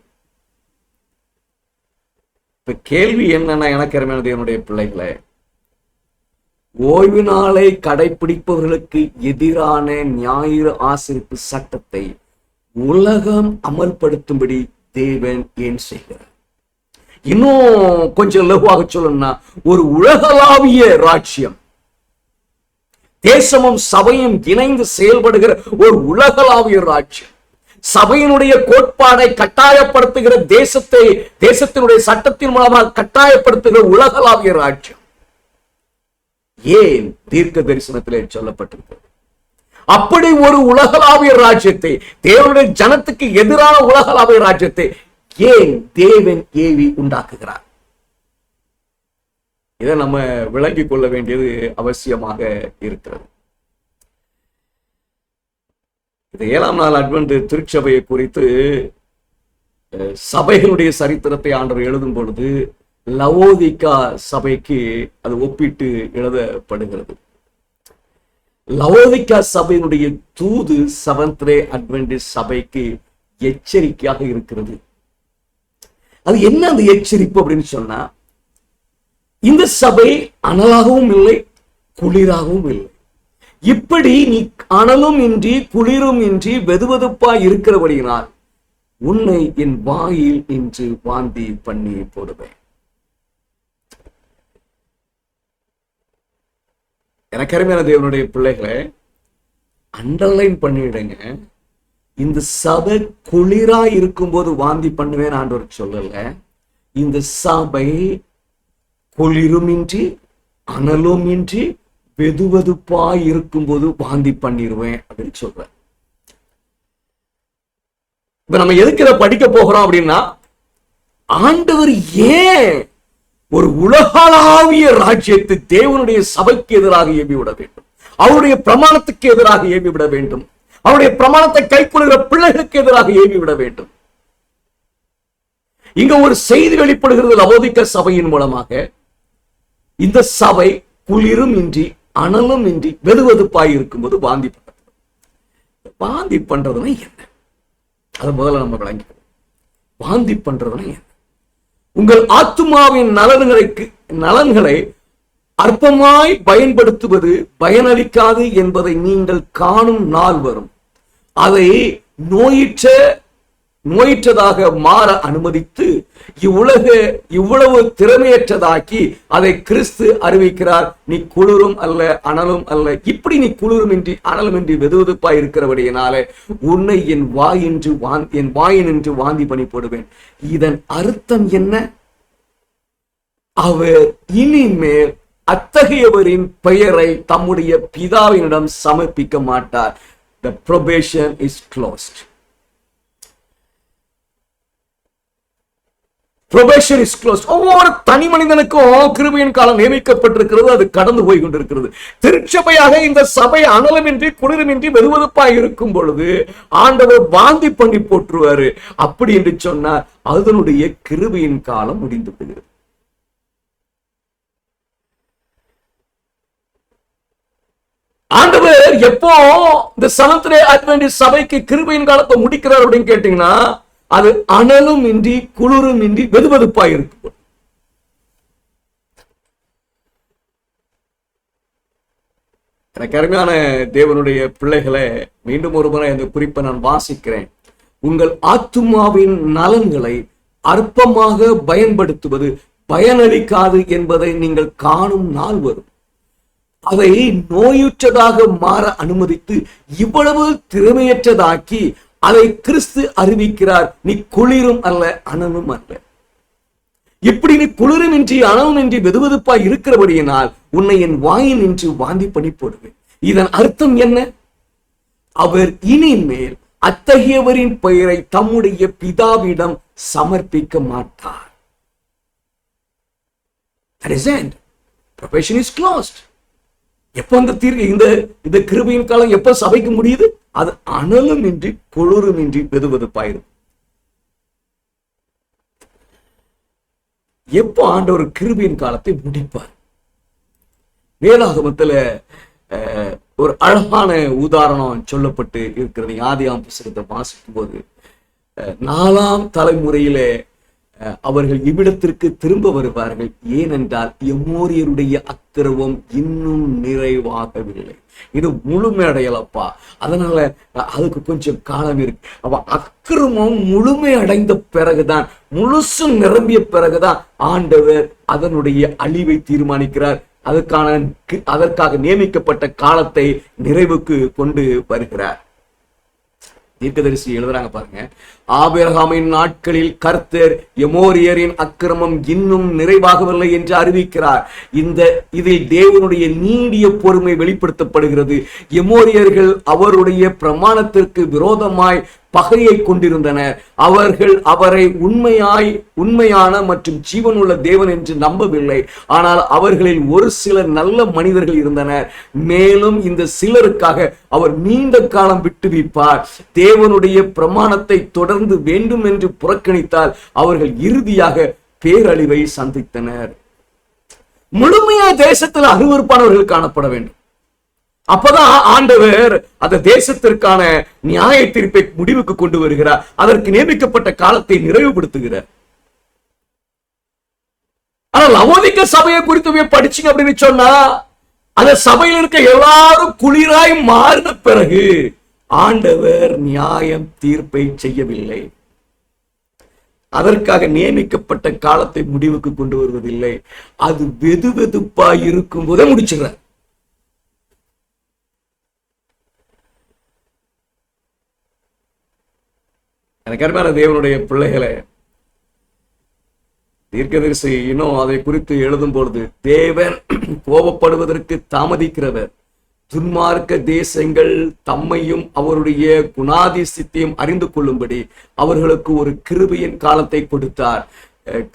இப்ப கேள்வி என்னன்னா, எனக்கு அருமையான தேவனுடைய பிள்ளைகளை, ஓய்வு நாளை கடைபிடிப்பவர்களுக்கு எதிரான ஞாயிறு ஆசரிப்பு சட்டத்தை உலகம் அமல்படுத்தும்படி தேவன் ஏன் செய்கிறார்? இன்னும் கொஞ்சம் லகுவாக சொல்லணும்னா, ஒரு உலகளாவிய ராஜ்யம், தேசமும் சபையும் இணைந்து செயல்படுகிற ஒரு உலகளாவிய ராஜ்யம், சபையினுடைய கோட்பாடை கட்டாயப்படுத்துகிற தேசத்தினுடைய சட்டத்தின் மூலமாக கட்டாயப்படுத்துகிற உலகளாவிய ராஜ்யம் ஏன் தீர்க்க தரிசனத்திலே சொல்லப்பட்டிருக்கிறது? அப்படி ஒரு உலகளாவிய ராஜ்யத்தை, தேவனுடைய ஜனத்துக்கு எதிரான உலகளாவிய ராஜ்யத்தை ஏன் தேவன் ஏவி உண்டாக்குகிறார்? இதை நம்ம விளங்கிக் கொள்ள வேண்டியது அவசியமாக இருக்கிறது. இது 7ஆம் நாள் அட்வென்ட் திருச்சபையை குறித்து சபைகளுடைய சரித்திரத்தை ஆண்டவர் எழுதும் பொழுது லவோதிக்கா சபைக்கு அது ஒப்பிட்டு எழுதப்படுகிறது. லவோதிக்கா சபையினுடைய தூது செவன்த் டே அட்வென்டிஸ்ட் சபைக்கு எச்சரிக்கையாக இருக்கிறது. அது என்ன அந்த எச்சரிப்பு அப்படின்னு சொன்னா, இந்த சபை அனலாகவும் இல்லை, குளிராகவும் இல்லை. இப்படி நீ அனலும் இன்றி குளிரும் இன்றி வெதுவெதுப்பா இருக்கிறபடியினால் உன்னை என் வாயில் இன்று வாந்தி பண்ணி போடுவேன். எனக்கு அருமையான தேவனுடைய பிள்ளைகளை, அண்டர்லைன் பண்ணிடுங்க. இந்த சபை குளிரா இருக்கும்போது வாந்தி பண்ணுவேன் ஆண்டவர் சொல்லல. இந்த சபை குளிருமின்றி அனலுமின்றி வெதுவெதுப்பா இருக்கும்போது வாந்தி பண்ணிடுவேன் அப்படின்னு சொல்றேன். இப்ப நம்ம எதுக்கு இதை படிக்க போகிறோம் அப்படின்னா, ஆண்டவர் ஏன் ஒரு உலகளாவிய ராஜ்யத்தை தேவனுடைய சபைக்கு எதிராக ஏவி விட வேண்டும், அவருடைய பிரமாணத்துக்கு எதிராக ஏவி விட வேண்டும், அவருடைய பிரமாணத்தை கைக்கொள்கிற பிள்ளைகளுக்கு எதிராக ஏவி விட வேண்டும். இங்க ஒரு செய்தி வெளிப்படுகிறது லவோதிக்கா சபையின் மூலமாக. இந்த சபை குளிரும் இன்றி அனலும் இன்றி வெதுவெதுப்பாய் இருக்கும்போது வாந்தி பண்றது. வாந்தி பண்றதுன்னா என்ன? அதை முதல்ல நம்ம விளங்கிக்கிறோம். வாந்தி பண்றதுன்னா என்ன? உங்கள் ஆத்துமாவின் நலன்களை அற்பமாய் பயன்படுத்துவது பயனளிக்காது என்பதை நீங்கள் காணும் நாள் வரும். அதை நோயிற்றதாக மாற அனுமதித்து இவ்வளவு திறமையற்றதாக்கி அதை கிறிஸ்து அறிவிக்கிறார். நீ குளிரும் அல்ல அனலும் அல்ல. இப்படி நீ குளிருமின்றி அனலுமின்றி வெதுவெதுப்பாய் இருக்கிறபடியினாலே உன்னை என் வாயினின்று வாந்தி பண்ணி போடுவேன். இதன் அர்த்தம் என்ன? அவர் இனிமேல் அத்தகையவரின் பெயரை தம்முடைய பிதாவினிடம் சமர்ப்பிக்க மாட்டார். The probation is closed. Probation is closed. ஒவ்வொரு தனி மனிதனுக்கும் கிருபையின் காலம் நியமிக்கப்பட்டிருக்கிறது. அது கடந்து போய் கொண்டிருக்கிறது. திருச்சபையாக இந்த சபை அனலமின்றி குளிருமின்றி வெதுவெதுப்பாய் இருக்கும் பொழுது ஆண்டவர் வாந்தி பண்ணி போட்டுருவாரு. அப்படி என்று சொன்னார், அதனுடைய கிருபையின் காலம் முடிந்து விடுகிறது. ஆண்டவர் எப்போ இந்த செவன்த் டே அட்வென்டிஸ்ட் சபைக்கு கிருபையின் காலத்தை முடிக்கிறார் அப்படின்னு கேட்டீங்கன்னா, அது அனலும் இன்றி குளிரும் இன்றி வெதுவெதுப்பாய் இருக்கும். எனக்கு அருமையான தேவனுடைய பிள்ளைகளை, மீண்டும் ஒரு முறை அந்த குறிப்பை நான் வாசிக்கிறேன். உங்கள் ஆத்துமாவின் நலன்களை அற்பமாக பயன்படுத்துவது பயனளிக்காது என்பதை நீங்கள் காணும் நாள் வரும். அதை நோயுற்றதாக மாற அனுமதித்து இவ்வளவு திறமையற்றதாக்கி அதை கிறிஸ்து அறிவிக்கிறார். நீ குளிரும் அல்ல அனலும் அல்ல. இப்படி நீ குளிருமின்றி அனலுமின்றி வெதுவெதுப்பாய் இருக்கிறபடியினால் உன்னை என் வாயில் நின்று வாந்தி பண்ணி போடுவேன். இதன் அர்த்தம் என்ன? அவர் இனிமேல் அத்தகையவரின் பெயரை தம்முடைய பிதாவிடம் சமர்ப்பிக்க மாட்டார். That is end. Probation is closed. எப்ப இந்த கிருபையின் காலம் எப்ப சபைக்கு முடியுது? அது அனலும் இன்றி குளிரும் இன்றி வெதுவெதுப்பாயிரும். எப்போ ஆண்டவர் கிருபையின் காலத்தை முடிப்பார்? வேதாகமத்துல ஒரு அழகான உதாரணம் சொல்லப்பட்டு இருக்கிறது. ஆதியாகம புத்தகத்தை வாசிக்கும் போது 4ஆம் தலைமுறையிலே அவர்கள் இவ்விடத்திற்கு திரும்ப வருவார்கள். ஏனென்றால் எமோரியருடைய அக்கிரமம் இன்னும் நிறைவாகவில்லை, இது முழுமையடையலப்பா, அதனால அதுக்கு கொஞ்சம் காலம் இருக்கு. அப்ப அக்கிரமம் முழுமை அடைந்த பிறகுதான், முழுசும் நிரம்பிய பிறகுதான் ஆண்டவர் அதனுடைய அழிவை தீர்மானிக்கிறார். அதற்காக நியமிக்கப்பட்ட காலத்தை நிறைவுக்கு கொண்டு வருகிறார். தீர்க்கதரிசி எழுதுறாங்க பாருங்க. ஆபிரகாமின் நாட்களில் கர்த்தர் எமோரியரின் அக்கிரமம் இன்னும் நிறைவாகவில்லை என்று அறிவிக்கிறார். இதில் தேவனுடைய நீடிய பொறுமை வெளிப்படுத்தப்படுகிறது. எமோரியர்கள் அவருடைய பிரமாணத்திற்கு விரோதமாய் பகையை கொண்டிருந்தனர். அவர்கள் அவரை உண்மையான மற்றும் ஜீவனுள்ள தேவன் என்று நம்பவில்லை. ஆனால் அவர்களில் ஒரு சில நல்ல மனிதர்கள் இருந்தனர். மேலும் இந்த சிலருக்காக அவர் நீண்ட காலம் விட்டுவிப்பார். தேவனுடைய பிரமாணத்தை தொடர்ந்து வேண்டும் என்று புறக்கணித்தால் அவர்கள் இறுதியாக பேரழிவை சந்தித்தனர். முழுமையா தேசத்தில் அருவருப்பானவர்கள் காணப்பட வேண்டும். அப்பதான் ஆண்டவர் அந்த தேசத்திற்கான நியாய தீர்ப்பை முடிவுக்கு கொண்டு வருகிறார். அதற்கு நியமிக்கப்பட்ட காலத்தை நிறைவுபடுத்துகிறார். ஆனால் லவோதிக்க சபையை குறித்து படிச்சீங்க அப்படின்னு சொன்னா, அந்த சபையில் இருக்க எல்லாரும் குளிராய் மாறின பிறகு ஆண்டவர் நியாயம் தீர்ப்பை செய்யவில்லை. அதற்காக நியமிக்கப்பட்ட காலத்தை முடிவுக்கு கொண்டு வருவதில்லை. அது வெதுவெதுப்பாய் இருக்கும் போதே முடிச்சுக்கிறார். எனக்கு அருமையான தேவனுடைய பிள்ளைகளை, தீர்க்கதரிசி இன்னும் அதை குறித்து எழுதும் பொழுது, தேவன் கோபப்படுவதற்கு தாமதிக்கிறவர், துன்மார்க்க தேசங்கள் தம்மையும் அவருடைய குணாதிசயத்தையும் அறிந்து கொள்ளும்படி அவர்களுக்கு ஒரு கிருபையின் காலத்தை கொடுத்தார்.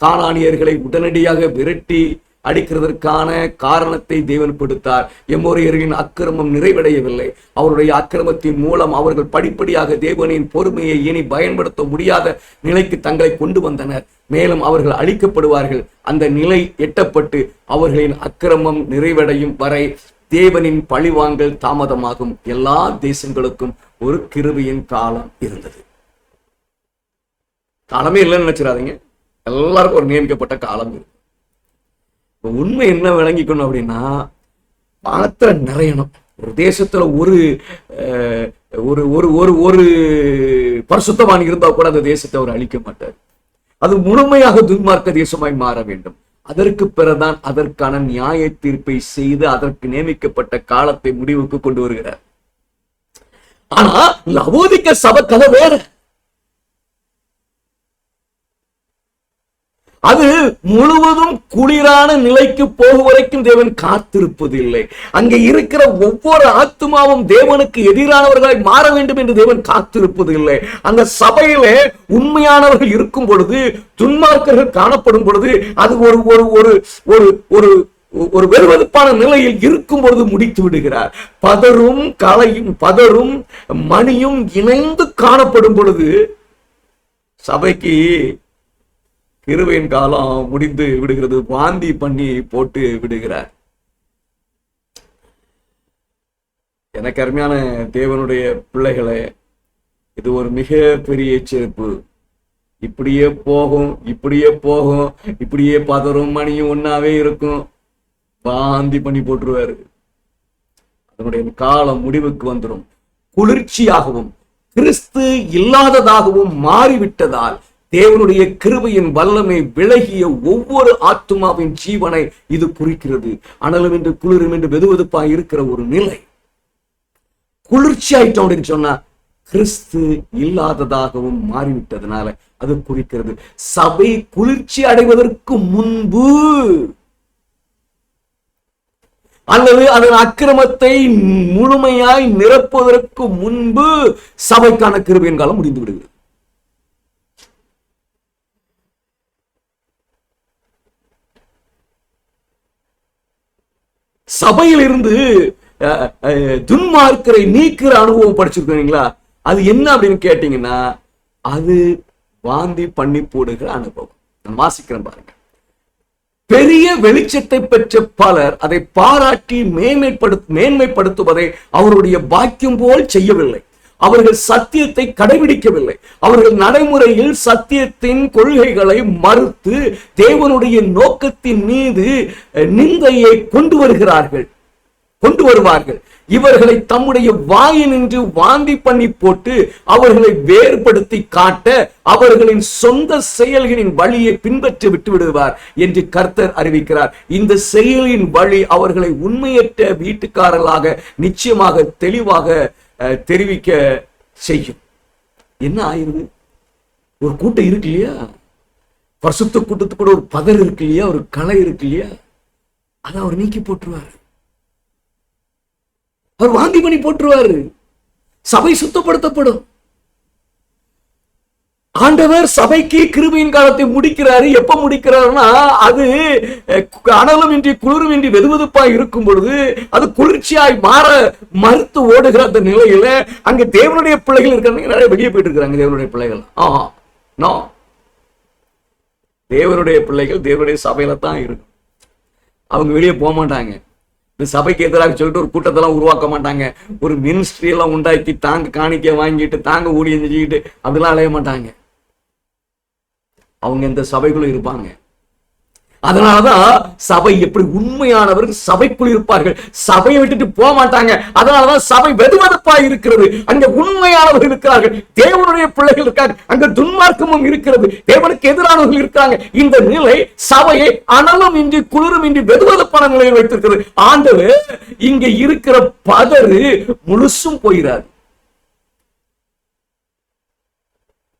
கானானியர்களை உடனடியாக விரட்டி அடிக்கிறதற்கான காரணத்தை தேவன் கொடுத்தார். எமோரியரின் அக்கிரமம் நிறைவடையவில்லை. அவருடைய அக்கிரமத்தின் மூலம் அவர்கள் படிப்படியாக தேவனின் பொறுமையை இனி பயன்படுத்த முடியாத நிலைக்கு தங்களை கொண்டு வந்தனர். மேலும் அவர்கள் அழிக்கப்படுவார்கள். அந்த நிலை எட்டப்பட்டு அவர்களின் அக்கிரமம் நிறைவடையும் வரை தேவனின் பழிவாங்கல் தாமதமாகும். எல்லா தேசங்களுக்கும் ஒரு கிருபையின் காலம் இருந்தது. காலமே இல்லைன்னு நினைச்சிடாதீங்க, எல்லாருக்கும் ஒரு நியமிக்கப்பட்ட காலம் இருக்கு. உண்மை என்ன விளங்கிக்கணும் அப்படின்னா, பாத்திரம் நிறையணும். ஒரு தேசத்துல ஒரு ஒரு ஒரு பரிசுத்தவான் இருந்தா கூட அந்த தேசத்தை அவர் அழிக்க மாட்டார். அது முழுமையாக துன்மார்க்க தேசமாய் மாற வேண்டும். அதற்கு பிறகுதான் அதற்கான நியாய தீர்ப்பை செய்து அதற்கு நியமிக்கப்பட்ட காலத்தை முடிவுக்கு கொண்டு வருகிறார். ஆனா லவோதிக்க சபை கதை வேற. அது முழுவதும் குளிரான நிலைக்கு போகும் வரைக்கும் தேவன் காத்திருப்பதில்லை. அங்கே இருக்கிற ஒவ்வொரு ஆத்துமாவும் தேவனுக்கு எதிரானவர்களை மாற வேண்டும் என்று தேவன் காத்திருப்பதில்லை. அந்த சபையிலே உண்மையானவர்கள் இருக்கும் பொழுது, துன்மார்க்கர்கள் காணப்படும் பொழுது, அது ஒரு ஒரு ஒரு ஒரு ஒரு ஒரு வெறுவெறுப்பான நிலையில் இருக்கும் பொழுது முடித்து விடுகிறார். பதரும் கலையும் பதரும் மணியும் இணைந்து காணப்படும் பொழுது சபைக்கு கிருபையின் காலம் முடிந்து விடுகிறது. வாந்தி பண்ணி போட்டு விடுகிறார். எனக்கு அருமையான தேவனுடைய பிள்ளைகளே, இது ஒரு மிக பெரிய எச்சரிப்பு. இப்படியே போகும், இப்படியே போகும், இப்படியே பதறும் மணியும் ஒன்னாவே இருக்கும், வாந்தி பண்ணி போட்டுருவாரு. அதனுடைய காலம் முடிவுக்கு வந்துடும். குளிர்ச்சியாகவும் கிறிஸ்து இல்லாததாகவும் மாறிவிட்டதால் தேவனுடைய கிருபையின் வல்லமை விலகிய ஒவ்வொரு ஆத்துமாவின் ஜீவனை இது குறிக்கிறது. அனலும் என்று குளிரும் என்று வெதுவெதுப்பாய் இருக்கிற ஒரு நிலை. குளிர்ச்சி ஆயிட்டோம் அப்படின்னு சொன்னா கிறிஸ்து இல்லாததாகவும் மாறிவிட்டதுனால அது குறிக்கிறது. சபை குளிர்ச்சி அடைவதற்கு முன்பு அல்லது அதன் அக்கிரமத்தை முழுமையாய் நிரப்புவதற்கு முன்பு சபைக்கான கிருபையின் காலம் முடிந்து விடுகிறது. சபையில் இருந்து துன்மார்க்கரை நீக்கிற அனுபவம் படிச்சிருக்கீங்களா? அது என்ன அப்படின்னு கேட்டீங்கன்னா, அது வாந்தி பண்ணி போடுகிற அனுபவம். நான் வாசிக்கிறேன் பாருங்க. பெரிய வெளிச்சத்தை பெற்ற பலர் அதை பாராட்டி மேன்மைப்படுத்துவதை அவருடைய பாக்கியம் போல் செய்யவில்லை. அவர்கள் சத்தியத்தை கடைபிடிக்கவில்லை. அவர்கள் நடைமுறையில் சத்தியத்தின் கொள்கைகளை மறுத்து தேவனுடைய நோக்கத்தின் மீது நிந்தையை கொண்டு வருவார்கள். இவர்களை தம்முடைய வாயினின்று வாந்தி பண்ணி போட்டு அவர்களை வேறுபடுத்தி காட்ட அவர்களின் சொந்த செயல்களின் வழியை பின்பற்றி விட்டு விடுவார் என்று கர்த்தர் அறிவிக்கிறார். இந்த செயலின் வழி அவர்களை உண்மையற்ற வீட்டுக்காரர்களாக நிச்சயமாக தெளிவாக தெரிவிக்க செய்யும். என்ன ஆயிருது? ஒரு கூட்டம் இருக்கு இல்லையா, பரிசுத்த கூட்டத்துக்கு கூட ஒரு பதர் இருக்கு இல்லையா, ஒரு கலை இருக்கு இல்லையா, அதை அவர் நீக்கி போட்டுருவாரு. அவர் வாந்தி பண்ணி போட்டுருவாரு. சபை சுத்தப்படுத்தப்படும். ஆண்டவர் சபைக்கு கிருபையின் காலத்தை முடிக்கிறாரு. எப்ப முடிக்கிறாருன்னா, அது அனலும் இன்றி குளிரும் இன்றி வெதுவெதுப்பாய் இருக்கும் பொழுது அது குளிர்ச்சியாய் மாற மறுத்து ஓடுகிற அந்த நிலையில அங்க தேவனுடைய பிள்ளைகள் இருக்கிறாங்க. நிறைய வெளியே போயிட்டு இருக்கிறாங்க தேவனுடைய பிள்ளைகள். தேவனுடைய பிள்ளைகள் தேவனுடைய சபையில தான் இருக்கும். அவங்க வெளியே போக மாட்டாங்க. இந்த சபைக்கு எதிராக சொல்லிட்டு ஒரு கூட்டத்தெல்லாம் உருவாக்க மாட்டாங்க. ஒரு மினிஸ்ட்ரி எல்லாம் உண்டாக்கி தாங்க காணிக்க வாங்கிட்டு தாங்க ஊழியம் செஞ்சுக்கிட்டு அதெல்லாம் அலைய மாட்டாங்க. அவங்க இந்த சபைக்குள்ள இருப்பாங்க. அதனாலதான் சபை எப்படி உண்மையானவர் சபைக்குள் இருப்பார்கள், சபையை விட்டுட்டு போக மாட்டாங்க. அதனாலதான் சபை வெதுவெதுப்பா இருக்கிறது. அங்க உண்மையானவர்கள் இருக்கிறார்கள், தேவனுடைய பிள்ளைகள் இருக்காங்க. அங்க துன்மார்க்கமும் இருக்கிறது, தேவனுக்கு எதிரானவர்கள் இருக்காங்க. இந்த நிலை சபையை அனலும் இன்றி குளிரும் இன்றி வெதுவெதுப்பான நிலையில் வைத்திருக்கிறது. ஆண்டவர் இங்க இருக்கிற பதறு முழுசும் போயிடாது.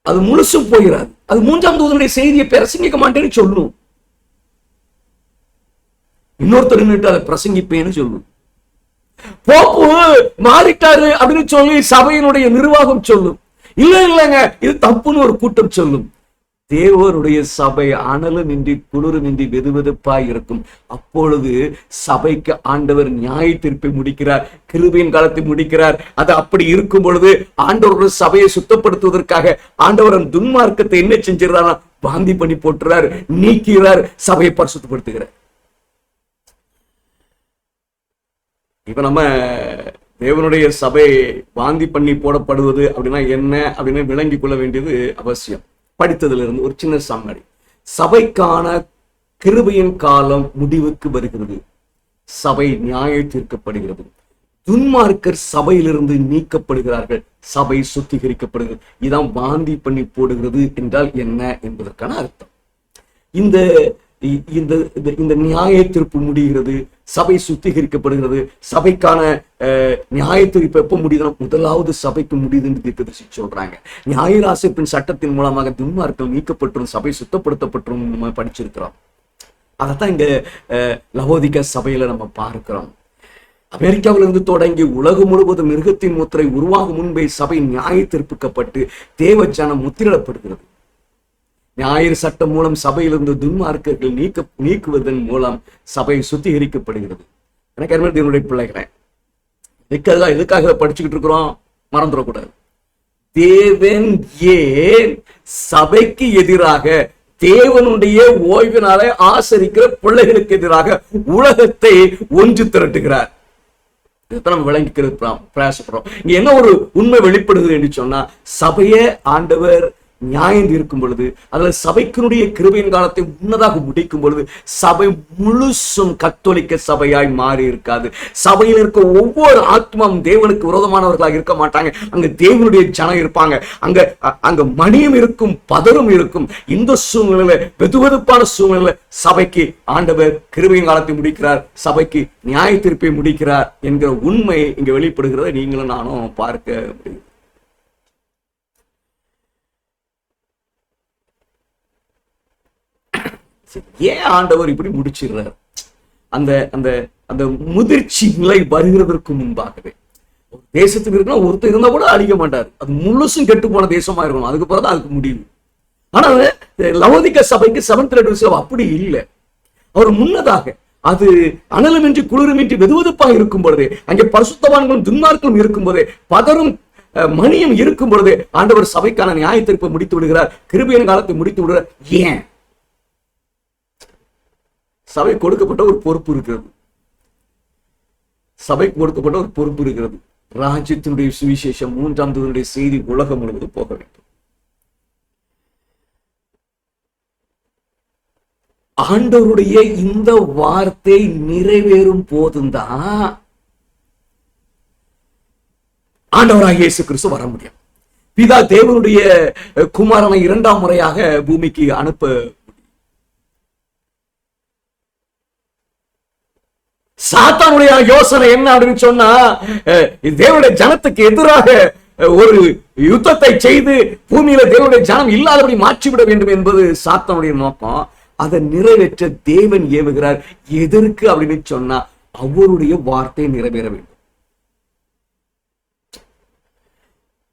அது முழுசும் போயிடாது. அது மூன்றாம் தூதனுடைய செய்தியை பிரசங்கிக்க மாட்டேன்னு சொல்லணும். இன்னொருத்தர் அதை பிரசங்கிப்பேன்னு சொல்லும். போப்பு மாறிட்டாரு அப்படின்னு சொல்லி சபையினுடைய நிர்வாகம் சொல்லும். இல்லைங்க இது தப்புன்னு ஒரு கூட்டம் சொல்லும். தேவருடைய சபை அனலும் இன்றி குளிரும் இன்றி வெதுவெதுப்பாய் இருக்கும். அப்பொழுது சபைக்கு ஆண்டவர் நியாய தீர்ப்பை முடிக்கிறார், கிருபையின் காலத்தை முடிக்கிறார். அது அப்படி இருக்கும் பொழுது ஆண்டவர் சபையை சுத்தப்படுத்துவதற்காக ஆண்டவர் துன்மார்க்கத்தை என்ன செஞ்சிடறார்? வாந்தி பண்ணி போட்டுறார், நீக்கிறார், சபையை பரிசுத்தப்படுத்துகிறார். இப்ப நம்ம தேவனுடைய சபை வாந்தி பண்ணி போடப்படுவது அப்படின்னா என்ன அப்படின்னு விளங்கி கொள்ள வேண்டியது அவசியம். படித்ததுல இருந்து ஒரு சின்ன சம்மரி. சபைக்கான கிருபையின் காலம் முடிவுக்கு வருகிறது. சபை நியாய தீர்க்கப்படுகிறது. துன்மார்க்கர் சபையிலிருந்து நீக்கப்படுகிறார்கள். சபை சுத்திகரிக்கப்படுகிறது. இதான் வாந்தி பண்ணி போடுகிறது என்றால் என்ன என்பதற்கான அர்த்தம். இந்த இந்த நியாய தீர்ப்பு முடிகிறது, சபை சுத்திகரிக்கப்படுகிறது. சபைக்கான நியாய தீர்ப்பு எப்ப முடியுதுன்னா, முதலாவது சபைக்கு முடியுதுன்னு தீர்க்கதரிசி சொல்றாங்க. நியாயராசிப்பின் சட்டத்தின் மூலமாக துன்மார்க்கர்கள் நீக்கப்பட்டும் சபை சுத்தப்படுத்தப்பட்டும் நம்ம படிச்சிருக்கிறோம். அதைத்தான் இங்க லவோதிகா சபையில நம்ம பார்க்கிறோம். அமெரிக்காவிலிருந்து தொடங்கி உலகம் முழுவதும் மிருகத்தின் முத்திரை உருவாகும் முன்பே சபை நியாய தீர்ப்புக்கப்பட்டு தேவஜனம் முத்திரிடப்படுகிறது. ஞாயிறு சட்டம் மூலம் சபையிலிருந்து துன்மார்க்கர்கள் நீக்குவதன் மூலம் சபை சுத்திகரிக்கப்படுகிறது. எனக்கு என்னுடைய பிள்ளைகளை எதுக்காக படிச்சுக்கிட்டு இருக்கிறோம் மறந்துடக்கூடாது. தேவன் ஏன் சபைக்கு எதிராக தேவனுடைய ஓய்வினாலே ஆசரிக்கிற பிள்ளைகளுக்கு எதிராக உலகத்தை ஒன்று திரட்டுகிறார்? நம்ம விளங்கிக்கிறது பிரயாசப்படுறோம். இங்க என்ன ஒரு உண்மை வெளிப்படுது என்று சொன்னா, சபையை ஆண்டவர் நியாயம் இருக்கும் பொழுது, அதுல சபைக்கினுடைய கிருபையின் காலத்தை முன்னதாக முடிக்கும் பொழுது சபை முழுசும் கத்தோலிக்க சபையாய் மாறி இருக்காது. சபையில் இருக்க ஒவ்வொரு ஆத்மாவும் தேவனுக்கு விரோதமானவர்களாக இருக்க மாட்டாங்க. அங்க தேவனுடைய ஜனம் இருப்பாங்க. அங்க மணியும் இருக்கும், பதரும் இருக்கும். இந்த சூழ்நிலையில வெதுவெதுப்பான சூழ்நிலையில சபைக்கு ஆண்டவர் கிருபையின் காலத்தை முடிக்கிறார், சபைக்கு நியாய தீர்ப்பை முடிக்கிறார் என்கிற உண்மை இங்க வெளிப்படுகிறத நீங்களும் நானும் பார்க்க முடியும். ஏன் ஆண்டவர் இப்படி முடிச்சிடுறார்? அந்த அந்த அந்த முதிர்ச்சி நிலை வருகிறதற்கு முன்பாகவே தேசத்துக்கு இருக்குன்னா ஒருத்தர் இருந்தா கூட அழிக்க மாட்டார். அது முழுசும் கெட்டு போன தேசமா இருக்கணும். அதுக்கு பிறகு அதுக்கு முடிவு. ஆனா லவோதிகா சபைக்கு 7th அப்படி இல்லை. அவர் முன்னதாக அது அனலமின்றி குளிருமின்றி வெதுவெதுப்பாக இருக்கும் பொழுது, அங்கே பரிசுத்தவான்களும் துன்மார்களும் இருக்கும் போதே, பதரும் மணியும் இருக்கும் பொழுது ஆண்டவர் சபைக்கான நியாயத்தீர்ப்பை முடித்து விடுகிறார், கிருபையின் காலத்தை முடித்து விடுகிறார். ஏன்? சபை கொடுக்கப்பட்ட ஒரு பொறுப்பு இருக்கிறது. சபைக்கு கொடுக்கப்பட்ட ஒரு பொறுப்பு இருக்கிறது. ராஜ்யத்தினுடைய சுவிசேஷம், மூன்றாம் தூதனுடைய செய்தி உலகம் முழுவதும் போக வேண்டும். ஆண்டவருடைய இந்த வார்த்தை நிறைவேறும் போதும்தான் ஆண்டவராகிய இயேசு கிறிஸ்து வர முடியும். பிதா தேவனுடைய குமாரனை இரண்டாம் முறையாக பூமிக்கு அனுப்ப சாத்தானுடைய யோசனை என்ன அப்படின்னு சொன்னா, தேவனுடைய ஜனத்துக்கு எதிராக ஒரு யுத்தத்தை செய்து பூமியில தேவனுடைய ஜனம் இல்லாதபடி மாற்றிவிட வேண்டும் என்பது சாத்தானுடைய நோக்கம். அதை நிறைவேற்ற தேவன் ஏவுகிறார். எதற்கு அப்படின்னு சொன்னா, அவருடைய வார்த்தை நிறைவேற வேண்டும்.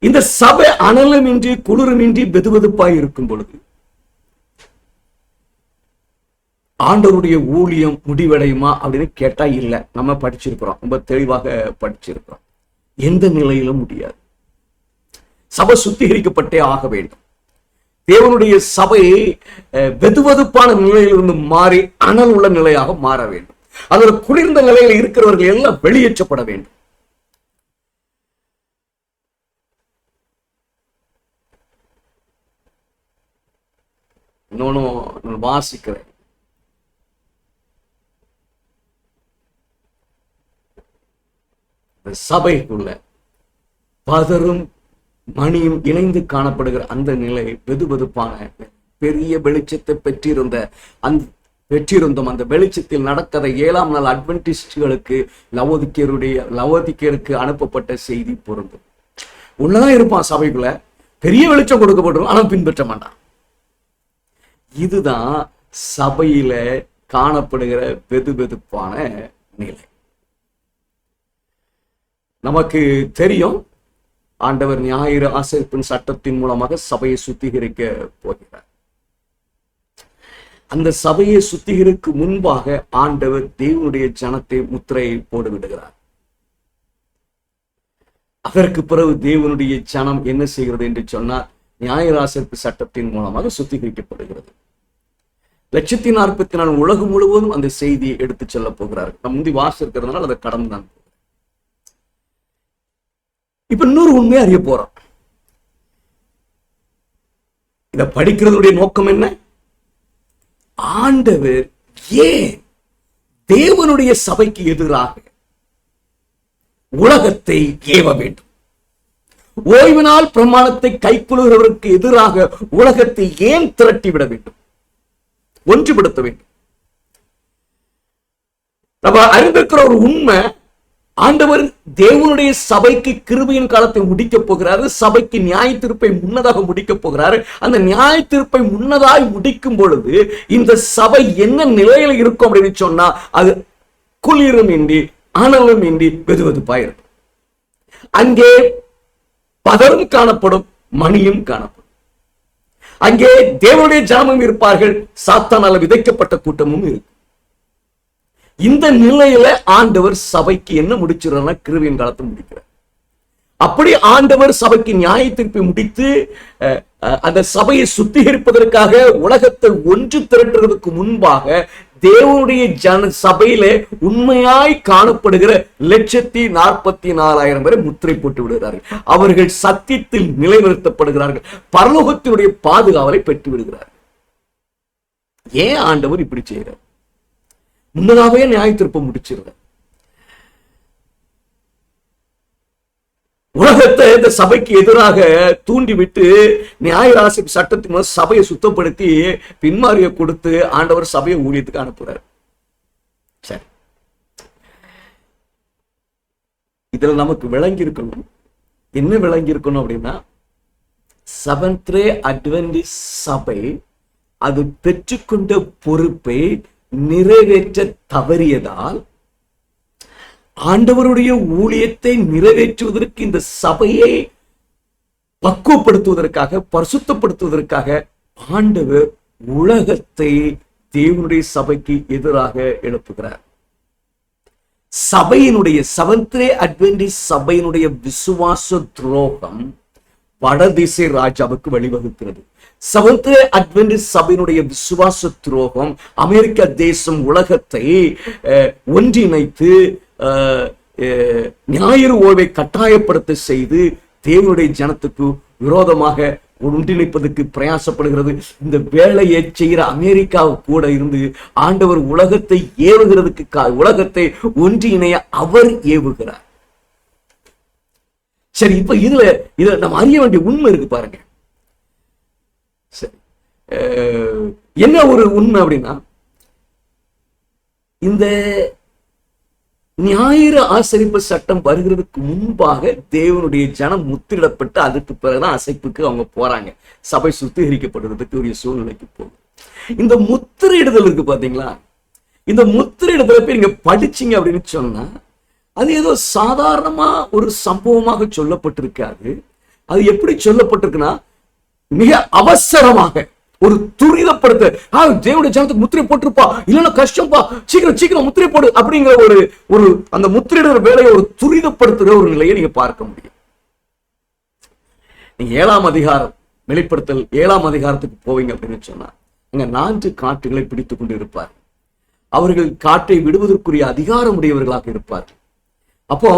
இந்த சபை அனலமின்றி குளிருமின்றி வெதுவெதுப்பாய் இருக்கும் பொழுது ஆண்டவருடைய ஊழியம் முடிவடையுமா அப்படின்னு கேட்டா இல்ல. நம்ம படிச்சிருக்கிறோம், ரொம்ப தெளிவாக படிச்சிருக்கிறோம். எந்த நிலையிலும் முடியாது. சபை சுத்திகரிக்கப்பட்டே ஆக வேண்டும். தேவனுடைய சபை வெதுவெதுப்பான நிலையிலிருந்து மாறி அனல் உள்ள நிலையாக மாற வேண்டும். அதில் குளிர்ந்த நிலையில் இருக்கிறவர்கள் எல்லாம் வெளியேற்றப்பட வேண்டும். இன்னொன்னு நான் வாசிக்கிறேன். சபைக்குள்ள பதரும் மணியும் இணைந்து காணப்படுகிற அந்த நிலை வெதுவெதுப்பான பெரிய வெளிச்சத்தை பெற்றிருந்தோம். அந்த வெளிச்சத்தில் நடக்கிற 7ஆம் நாள் அட்வென்டிஸ்டுகளுக்கு லவோதிக்கேருக்கு அனுப்பப்பட்ட செய்தி பொருந்தும். உள்ளதான் இருப்பான் சபைக்குள்ள, பெரிய வெளிச்சம் கொடுக்கப்படும், ஆனால் பின்பற்ற மாட்டான். இதுதான் சபையில காணப்படுகிற வெதுவெதுப்பான நிலை. நமக்கு தெரியும், ஆண்டவர் ஞாயிறு ஆசரிப்பின் சட்டத்தின் மூலமாக சபையை சுத்திகரிக்க போகிறார். அந்த சபையை சுத்திகரிக்கு முன்பாக ஆண்டவர் தேவனுடைய ஜனத்தை முத்திரையை போடு விடுகிறார். அதற்கு பிறகு தேவனுடைய ஜனம் என்ன செய்கிறது என்று சொன்னால், ஞாயிறு ஆசரிப்பு சட்டத்தின் மூலமாக சுத்திகரிக்கப்படுகிறது. 1,44,000 உலகம் முழுவதும் அந்த செய்தியை எடுத்து செல்ல போகிறார்கள். நம்ம முந்தி வாசிக்கிறதுனால அதை கடந்து தான். இப்ப இன்னொரு உண்மையை அறிய போறோம். இத படிக்கிறதுடைய நோக்கம் என்ன? ஆண்டவர் ஏன் தேவனுடைய சபைக்கு எதிராக உலகத்தை ஏவ வேண்டும்? ஓய்வு நாள் பிரமாணத்தை கைக்கொள்கிறவருக்கு எதிராக உலகத்தை ஏன் திரட்டிவிட வேண்டும், ஒன்றுபடுத்த வேண்டும்? நம்ம அறிந்திருக்கிற ஒரு உண்மை, ஆண்டவர் தேவனுடைய சபைக்கு கிருபையின் காலத்தை முடிக்கப் போகிறாரு. சபைக்கு நியாய தீர்ப்பை முன்னதாக முடிக்கப் போகிறாரு. அந்த நியாய தீர்ப்பை முன்னதாய் முடிக்கும் பொழுது இந்த சபை என்ன நிலையில இருக்கும் அப்படின்னு சொன்னா, அது குளிரும் இன்றி அனலும் இன்றி வெதுவெதுப்பாய் இருக்கும். அங்கே பதரும் காணப்படும், மணியும் காணப்படும். அங்கே தேவனுடைய ஜனமும் இருப்பார்கள், சாத்தானால விதைக்கப்பட்ட கூட்டமும் இருக்கும். இந்த நிலையில ஆண்டவர் சபைக்கு என்ன முடிச்சிடறாருன்னா, கிருபையின் காலத்தை முடிக்கிறார். அப்படி ஆண்டவர் சபைக்கு நியாய தீர்ப்பை முடித்து அந்த சபையை சுத்திகரிப்பதற்காக உலகத்தை ஒன்று திரட்டுறதுக்கு முன்பாக தேவனுடைய சபையில உண்மையாய் காணப்படுகிற 1,44,000 பேரை முத்திரை போட்டு விடுகிறார்கள். அவர்கள் சத்தியத்தில் நிலைநிறுத்தப்படுகிறார்கள், பரலோகத்தினுடைய பாதுகாவலை பெற்று விடுகிறார்கள். ஏன் ஆண்டவர் இப்படி செய்கிறார்? முன்னதாகவே நியாய தீர்ப்பை முடிச்சிருந்தார். உலகத்தை இந்த சபைக்கு எதிராக தூண்டிவிட்டு நியாயராசி சட்டத்தின் மூலம் சபையை சுத்தப்படுத்தி பின்மாறிய கொடுத்து ஆண்டவர் சபையை ஊழியத்துக்கு அனுப்புறார். சரி, இதுல நமக்கு விளங்கி இருக்கணும். என்ன விளங்கி இருக்கணும் அப்படின்னா, செவன்த் டே அட்வென்டிஸ்ட் சபை அது பெற்றுக்கொண்ட பொறுப்பை நிறைவேற்ற தவறியதால் ஆண்டவருடைய ஊழியத்தை நிறைவேற்றுவதற்கு இந்த சபையை பக்குவப்படுத்துவதற்காக, பரிசுத்தப்படுத்துவதற்காக ஆண்டவர் உலகத்தை தேவனுடைய சபைக்கு எதிராக எழுப்புகிறார். சபையினுடைய செவன்த் டே அட்வென்டிஸ்ட் சபையினுடைய விசுவாச துரோகம் வடதிசை ராஜாவுக்கு வழிவகுக்கிறது. செவன்த் டே அட்வென்டிஸ்ட் சபையினுடைய விசுவாச துரோகம் அமெரிக்க தேசம் உலகத்தை ஒன்றிணைத்து ஞாயிறு ஓய்வை கட்டாயப்படுத்த செய்து தேவனுடைய ஜனத்துக்கு விரோதமாக ஒன்றிணைப்பதற்கு பிரயாசப்படுகிறது. இந்த வேலையை செய்கிற அமெரிக்கா கூட இருந்து ஆண்டவர் உலகத்தை ஏவுகிறதுக்கு உலகத்தை ஒன்றிணைய அவர் ஏவுகிறார். சரி, இப்ப இதுல நம்ம அறிய வேண்டிய உண்மை இருக்கு பாருங்க. சரி, என்ன ஒரு உண்மை அப்படின்னா, இந்த ஞாயிறு ஆசரிப்பு சட்டம் வருகிறதுக்கு முன்பாக தேவனுடைய ஜனம் முத்திரிடப்பட்டு அதுக்கு பிறகுதான் அசைப்புக்கு அவங்க போறாங்க. சபை சுத்திகரிக்கப்படுறதுக்கு ஒரு சூழ்நிலைக்கு போகும். இந்த முத்திரையிடுதல் இருக்கு பாத்தீங்களா, இந்த முத்திரையிடுதலை போய் நீங்க படிச்சீங்க அப்படின்னு சொன்னா அது ஏதோ சாதாரணமா ஒரு சம்பவமாக சொல்லப்பட்டிருக்காது. அது எப்படி சொல்லப்பட்டிருக்குன்னா, மிக அவசரமாக ஒரு துரிதப்படுத்த தேவனுடைய ஜனத்துக்கு முத்திரை போட்டிருப்பா, இல்லைன்னா கஷ்டம்பா, சீக்கிரம் சீக்கிரம் முத்திரை போடு அப்படிங்கிற ஒரு அந்த முத்திரையிடுற வேலையை ஒரு துரிதப்படுத்துகிற ஒரு நிலையை நீங்க பார்க்க முடியும். நீங்க 7ஆம் அதிகாரம் வெளிப்படுத்தல் 7ஆம் அதிகாரத்துக்கு போவீங்க அப்படின்னு சொன்னா அங்க 4 காட்டுகளை பிடித்துக் கொண்டு இருப்பார். அவர்கள் காட்டை விடுவதற்குரிய அதிகாரம் உடையவர்களாக இருப்பார். அப்போ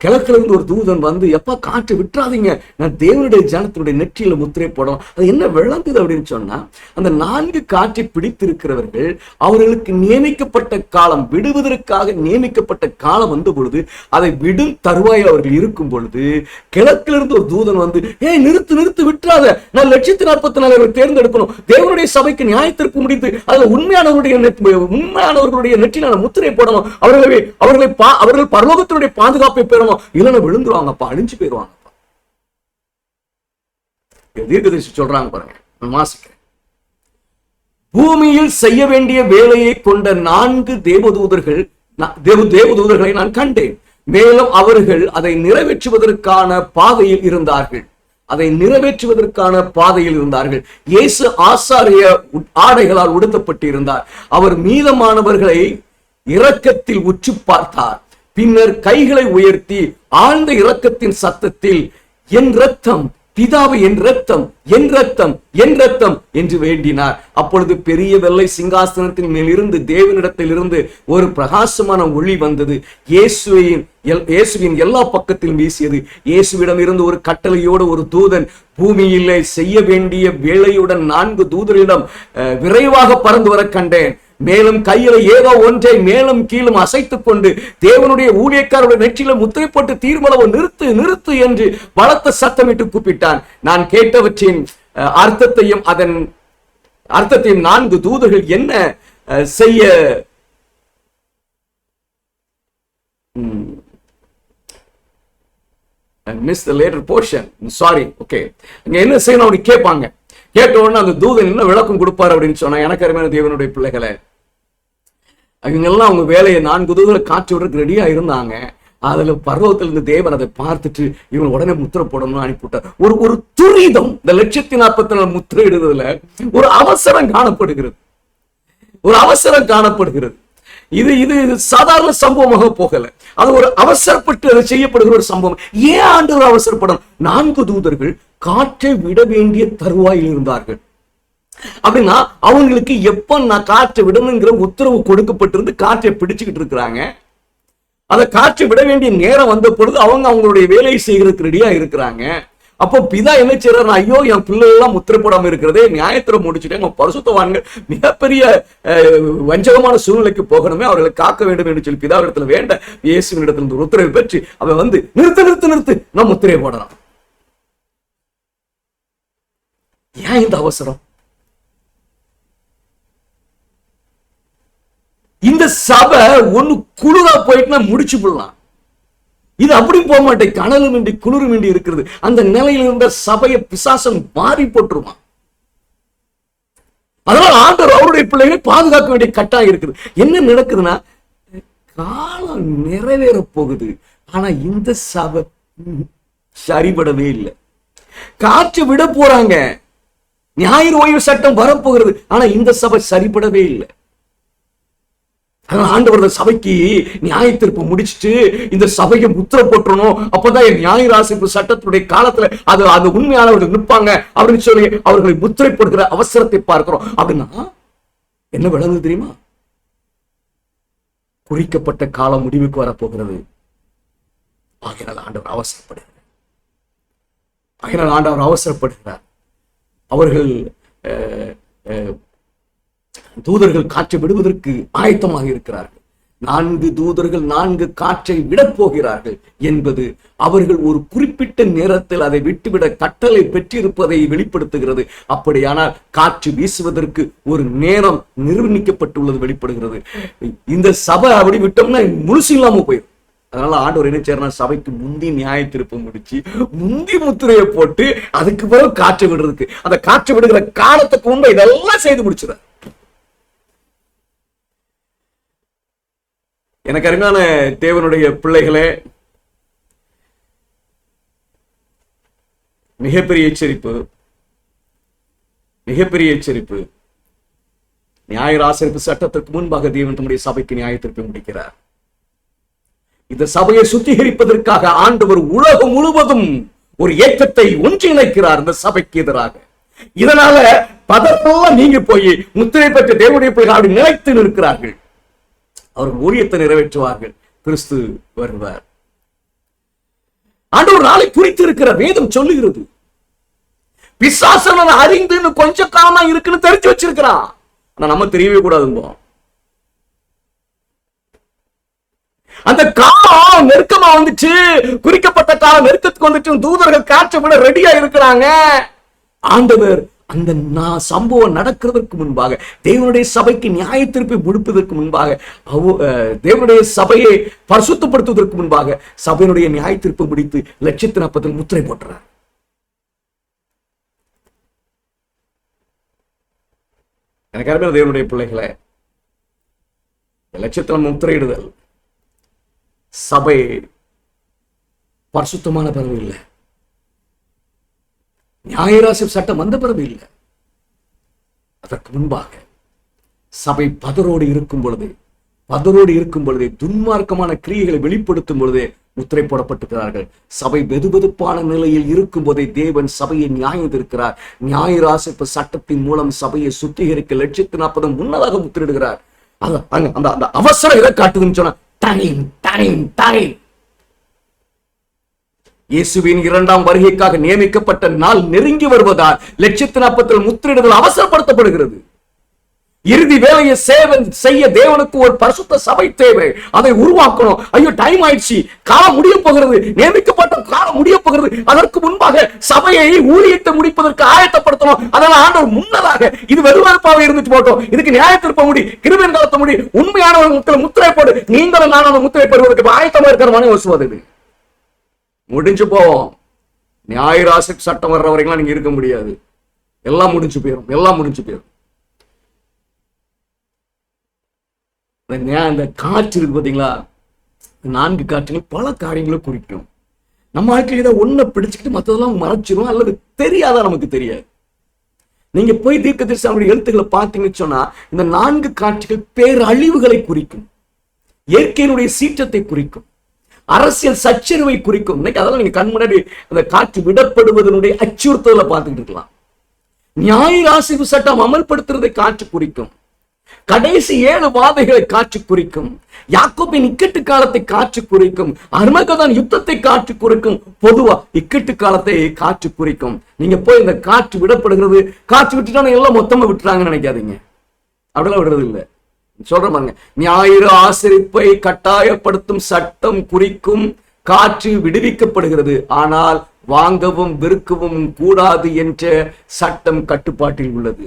கிழக்குல இருந்து ஒரு தூதன் வந்து, எப்பா காற்று விட்டுறாதீங்க, நான் தேவனுடைய ஜனத்தினுடைய நெற்றியில முத்திரை போடும். அது என்ன விளங்குது அப்படின்னு சொன்னா, அந்த 4 காற்றை பிடித்திருக்கிறவர்கள் அவர்களுக்கு நியமிக்கப்பட்ட காலம், விடுவதற்காக நியமிக்கப்பட்ட காலம் வந்த பொழுது, அதை விடும் தருவாயில் அவர்கள் இருக்கும் பொழுது கிழக்குல இருந்து ஒரு தூதன் வந்து, நிறுத்து நிறுத்து, விட்டுறாத, நான் 144,000 தேர்ந்தெடுக்கணும், தேவனுடைய சபைக்கு நியாயத்திற்கு முடித்து அதுல உண்மையானவர்களுடைய நெற்றியில முத்திரை போடணும், அவர்கள் பரலோகத்தினுடைய பாதுகாப்பை பெறணும், இல்லைன்னா விழுந்துருவாங்கப்பா, அழிஞ்சு போயிருவாங்கப்பா. தீர்க்கதரிசி சொல்றாங்க பாருங்க, வாசிக்கிறேன். பூமியில் செய்ய வேண்டிய வேலையை கொண்ட 4 தேவதூதர்களை நான் கண்டேன். மேலும் அவர்கள் அதை நிறைவேற்றுவதற்கான பாதையில் இருந்தார்கள். இயேசு ஆசாரிய ஆடைகளால் உடுத்தப்பட்டு இருந்தார். அவர் மீதமானவர்களை இரக்கத்தில் உற்று பார்த்தார். பின்னர் கைகளை உயர்த்தி ஆழ்ந்த இரக்கத்தின் சத்தத்தில், என் ரத்தம் பிதாவை, என் ரத்தம், என் ரத்தம், என் ரத்தம் என்று வேண்டினார். அப்பொழுது பெரிய வெள்ளை சிங்காசனத்தின் மேல் இருந்து தேவனிடத்தில் இருந்து ஒரு பிரகாசமான ஒளி வந்தது. இயேசுவின் எல்லா பக்கத்திலும் வீசியது. இயேசுவிடம் இருந்து ஒரு கட்டளையோடு ஒரு தூதன் பூமியிலே செய்ய வேண்டிய வேலையுடன் 4 தூதரிடம் விரைவாக பறந்து வர கண்டேன். மேலும் கையில ஏதோ ஒன்றை மேலும் கீழும் அசைத்துக் கொண்டு தேவனுடைய ஊழியக்காரருடைய நெற்றியில முத்திரை போட்டு தீர்மானம், நிறுத்து நிறுத்து என்று பலத்த சத்தமிட்டு கூப்பிட்டான். நான் கேட்டவற்றின் அர்த்தத்தையும் 4 தூதர்கள் என்ன செய்ய என்ன செய்யணும் அப்படி கேட்பாங்க. கேட்ட உடனே அந்த தூதன் என்ன விளக்கம் கொடுப்பாரு அப்படின்னு சொன்னா, எனக்கு அருமையான தேவனுடைய பிள்ளைகளை, அவங்க எல்லாம் அவங்க வேலையை 4 தூதரை காட்சி விடுறதுக்கு ரெடியா இருந்தாங்க. அதுல பர்வதத்திலிருந்து தேவன் அதை பார்த்துட்டு இவன் உடனே முத்திரை போடணும்னு அனுப்பிவிட்டார். ஒரு துரிதம், இந்த 144 முத்திரை இடுறதுல ஒரு அவசரம் காணப்படுகிறது. இது சாதாரண சம்பவமாக போகல, அது ஒரு அவசரப்பட்டு அது செய்யப்படுகிற ஒரு சம்பவம். ஏன் ஆண்டவர் அவசரப்படும்? 4 தூதர்கள் காற்றை விட வேண்டிய தருவாயில் இருந்தார்கள். அப்படின்னா அவங்களுக்கு எப்ப நான் காற்றை விடணுங்கிற உத்தரவு கொடுக்கப்பட்டிருந்து காற்றை பிடிச்சுக்கிட்டு இருக்கிறாங்க. அதை காற்றை விட வேண்டிய நேரம் வந்த பொழுது அவங்களுடைய வேலையை செய்யறதுக்கு ரெடியா இருக்கிறாங்க. அப்போ பிதா என்ன செய்யறாரு? ஐயோ, என் பிள்ளைகள் எல்லாம் முத்திரை போடாம இருக்கிறதே, நியாயத்திர முடிச்சுட்டேன், பரிசுத்தவான்கள் மிகப்பெரிய வஞ்சகமான சூழ்நிலைக்கு போகணுமே, அவர்களை காக்க வேண்டும் என்று சொல்லி பிதாவிடத்துல வேண்ட இயேசுவின் இடத்துல ஒரு உத்தரவை பெற்று அவன் வந்து நிறுத்து, நான் முத்திரையை போடலாம். ஏன் இந்த அவசரம்? இந்த சபை ஒண்ணு குளிரா போயிட்டுனா முடிச்சு விடலாம். இது அப்படி போக மாட்டேன், கனலும் இன்றி குளிரும் இன்றி இருக்கிறது. அந்த நிலையில் இருந்த சபையை பிசாசம் மாறி போட்டுருமா. அதனால ஆண்டவர் அவருடைய பிள்ளைகளை பாதுகாக்க வேண்டிய கட்டாயம் இருக்குது. என்ன நடக்குதுன்னா, காலம் நிறைவேற போகுது, ஆனா இந்த சபை சரிபடவே இல்லை. காற்று விட போறாங்க, ஞாயிறு ஓய்வு சட்டம் வரப்போகிறது. ஆனா இந்த சபை சரிபடவே இல்லை. ஆண்டவர் சபைக்கு நியாய தீர்ப்பு முடிச்சுட்டு இந்த சபையை முத்திர போட்டணும், அப்பதான் ஞாயிறு ஆசிப்பு சட்டத்துடைய காலத்துல அது அந்த உண்மையானவர்கள் நிற்பாங்க அப்படின்னு சொல்லி அவர்களை முத்திரை போடுகிற அவசரத்தை பார்க்கிறோம். அப்படின்னா என்ன விளங்குது தெரியுமா? குறிக்கப்பட்ட காலம் முடிவுக்கு வரப்போகிறது. ஆகையால் ஆண்டவர் அவசரப்படுகிறார். அவர்கள் தூதர்கள் காற்றை விடுவதற்கு ஆயத்தமாக இருக்கிறார்கள். 4 தூதர்கள் 4 காற்றை விடப் போகிறார்கள் என்பது அவர்கள் ஒரு குறிப்பிட்ட நேரத்தில் அதை விட்டுவிட கட்டளை பெற்றிருப்பதை வெளிப்படுத்துகிறது. அப்படியானால் காற்று வீசுவதற்கு ஒரு நேரம் நிர்ணயிக்கப்பட்டுள்ளது வெளிப்படுகிறது. இந்த சபை அப்படி விட்டோம்னா முழுசு இல்லாம போயிடும். அதனால ஆண்டவர் என்ன செய்யறார்? சபைக்கு முந்தி நியாய தீர்ப்பு முடிச்சு முந்தி முத்திரையை போட்டு அதுக்கு பிறகு காற்று விடுறதுக்கு, அந்த காற்று விடுகிற காலத்துக்கு முன்பு இதெல்லாம் செய்து முடிச்சுறார். எனக்கு அருமையான தேவனுடைய பிள்ளைகளே, மிகப்பெரிய எச்சரிப்பு. ஞாயிறு ஆசரிப்பு சட்டத்திற்கு முன்பாக தேவன் தம்முடைய சபைக்கு நியாய தீர்ப்பை முடிக்கிறார். இந்த சபையை சுத்திகரிப்பதற்காக ஆண்டவர் உலகம் முழுவதும் ஒரு ஏக்கத்தை ஒன்றிணைக்கிறார் இந்த சபைக்கு எதிராக. இதனால பதற்றெல்லாம் நீங்க போய் முத்திரை பெற்ற தேவனுடைய பிள்ளைகள் நிலைத்து நிற்கிறார்கள். அவர்கள் ஊழியத்தை நிறைவேற்றுவார்கள். கிறிஸ்து வருவார். ஆண்டவர் நாளை குறித்து இருக்கிற வேதம் சொல்லுகிறது. பிசாசன அறிந்து கொஞ்ச காலமா இருக்குன்னு தெரிஞ்சு வச்சிருக்கிறான். ஆனா நம்ம தெரியவே கூடாதுங்க. அந்த காலம் நெருக்கமா வந்துச்சு, குறிக்கப்பட்ட காலம் நெருக்கத்துக்கு வந்துச்சு. தூதர்கள் காற்றை விட ரெடியா இருக்கிறாங்க. ஆண்டவர் அந்த சம்பவம் நடக்கிறதற்கு முன்பாக, தேவனுடைய சபைக்கு நியாய தீர்ப்பை முடிப்பதற்கு முன்பாக, தேவனுடைய சபையை பரிசுத்தப்படுத்துவதற்கு முன்பாக சபையினுடைய நியாய தீர்ப்பை முடித்து 140 முத்திரை போட்டுறார். எனக்கு அருமையான தேவனுடைய பிள்ளைகளை, 100 முத்திரையிடுதல் சபை பரிசுத்தமான பிறகு இல்லை. ஞாயிறாசி சட்டம் வந்த பிறகு இல்லை. அதற்கு முன்பாக சபை பதரோடு இருக்கும் பொழுதே துன்மார்க்கமான கிரியைகளை வெளிப்படுத்தும் பொழுதே முத்திரை போடப்பட்டிருக்கிறார்கள். சபை வெதுவெதுப்பான நிலையில் இருக்கும் போதே தேவன் சபையை நியாயம் இருக்கிறார். ஞாயிறாசிப்பு சட்டத்தின் மூலம் சபையை சுத்திகரிக்க 140 முன்னதாக முத்திரிடுகிறார். அந்த அவசரம் எதை காட்டுதுன்னு சொன்னா டைம். இயேசுவின் 2ஆம் வருகைக்காக நியமிக்கப்பட்ட நாள் நெருங்கி வருவதால் 140 முத்திரையிடுதல் அவசரப்படுத்தப்படுகிறது. இறுதி வேலையை செய்ய தேவனுக்கு ஒரு பரிசுத்த சபை தேவை. அதை உருவாக்கணும். ஐயோ டைம் ஆயிடுச்சு, காலம் முடிய போகிறது, நியமிக்கப்பட்ட காலம் முடிய போகிறது. அதற்கு முன்பாக சபையை ஊழியத்தை முடிப்பதற்கு ஆயத்தப்படுத்தணும். அதனால ஆண்டவர் முன்னதாக இது வெறுவாக இருந்துட்டு போட்டோம், இதுக்கு நியாய தீர்ப்ப முடி, கிருபையின் காலத்தை முடி, உண்மையானவர்கள் முத்திரை போடு, நீங்களும் நானும் முத்திரை பெறுவதற்கு ஆயத்தமா இருக்கிற யோசுவது முடிஞ்சு போவோம். ஞாயிறு ஆசிப்பு சட்டம் வர்ற வரைக்கும் நீங்க இருக்க முடியாது. எல்லாம் முடிஞ்சு போயிடும். இந்த காற்று இருக்கு பாத்தீங்களா, 4 காற்றுகள் பல காரியங்களும் குறிக்கும். நம்ம வாழ்க்கையில ஏதாவது ஒன்ன பிடிச்சுக்கிட்டு மற்றதெல்லாம் மறைச்சிரும், அல்லது தெரியாதா நமக்கு தெரியாது. நீங்க போய் தீர்க்கதரிசன எழுத்துக்களை பார்த்தீங்கன்னு சொன்னா இந்த 4 காற்றுகள் பேரழிவுகளை குறிக்கும், இயற்கையினுடைய சீற்றத்தை குறிக்கும், அரசியல் சச்சரவை குறிக்கும். இன்னைக்கு அதெல்லாம் நீங்க கண் முன்னாடி அந்த காற்று விடப்படுவதனுடைய அச்சுறுத்தலை பார்த்துக்கிட்டு இருக்கலாம். ஞாயிறு ஆசிப்பு சட்டம் அமல்படுத்துறதை காற்று குறிக்கும். கடைசி 7 வாதைகளை காற்று குறிக்கும். யாக்கோபின் இக்கட்டு காலத்தை காற்று குறிக்கும். அர்மகதான் யுத்தத்தை காற்று குறிக்கும். பொதுவா இக்கட்டு காலத்தை காற்று குறிக்கும். நீங்க போய் இந்த காற்று விடப்படுகிறது, காற்று விட்டுட்டாலும் எல்லாம் மொத்தமா விட்டுறாங்கன்னு நினைக்காதீங்க. அப்படிலாம் விடுறது இல்லை. சொல்றாங்க, ஞாயிறு ஆசரிப்பை கட்டாயப்படுத்தும் சட்டம் குறிக்கும் காற்று விடுவிக்கப்படுகிறது. ஆனால் வாங்கவும் விற்கவும் கூடாது என்ற சட்டம் கட்டுப்பாட்டில் உள்ளது.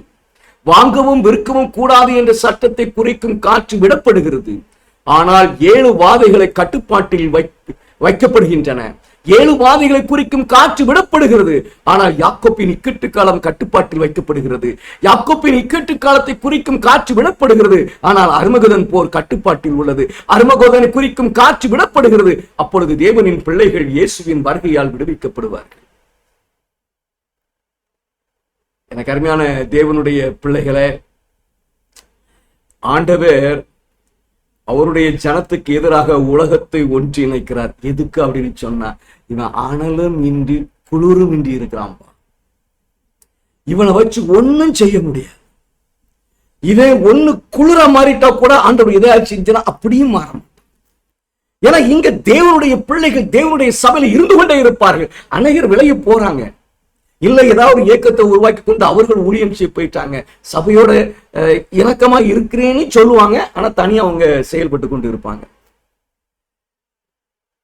வாங்கவும் விற்கவும் கூடாது என்ற சட்டத்தை குறிக்கும் காற்று விடப்படுகிறது. ஆனால் 7 வாதைகளை கட்டுப்பாட்டில் வைக்கப்படுகின்றன. 7 வாதைகளை குறிக்கும் காற்று விடப்படுகிறது. ஆனால் யாக்கோபின் இக்கட்டு காலம் கட்டுப்பாட்டில் வைக்கப்படுகிறது. யாக்கோபின் இக்கட்டு காலத்தை குறிக்கும் காற்று விடப்படுகிறது. ஆனால் அர்மகதன் போர் கட்டுப்பாட்டில் உள்ளது. அர்மகதனை குறிக்கும் காற்று விடப்படுகிறது. அப்பொழுது தேவனின் பிள்ளைகள் இயேசுவின் வருகையால் விடுவிக்கப்படுவார்கள். எனக்கு அருமையான தேவனுடைய பிள்ளைகளே, ஆண்டவர் அவருடைய ஜனத்துக்கு எதிராக உலகத்தை ஒன்றிணைக்கிறார். எதுக்கு அப்படின்னு சொன்னா, இவன் அனலும் இன்றி குளிரும் இன்றி இருக்கிறான்பா. இவனை வச்சு ஒன்னும் செய்ய முடியாது. இவன் ஒண்ணு குளிர மாறிட்டா கூட ஆண்டவர் எதாவது செஞ்சா அப்படியும் மாற மாட்டான். ஏன்னா இங்க தேவனுடைய பிள்ளைகள் தேவனுடைய சபையில் இருந்து கொண்டே இருப்பார்கள். அநேகர் விலகி போறாங்க, இல்ல ஏதாவது இயக்கத்தை உருவாக்கி கொண்டு அவர்கள் ஊழியம் செய்ய போயிட்டாங்க. சபையோட இணக்கமா இருக்கிறேன்னு சொல்லுவாங்க, ஆனா தனியா அவங்க செயல்பட்டு கொண்டு இருப்பாங்க.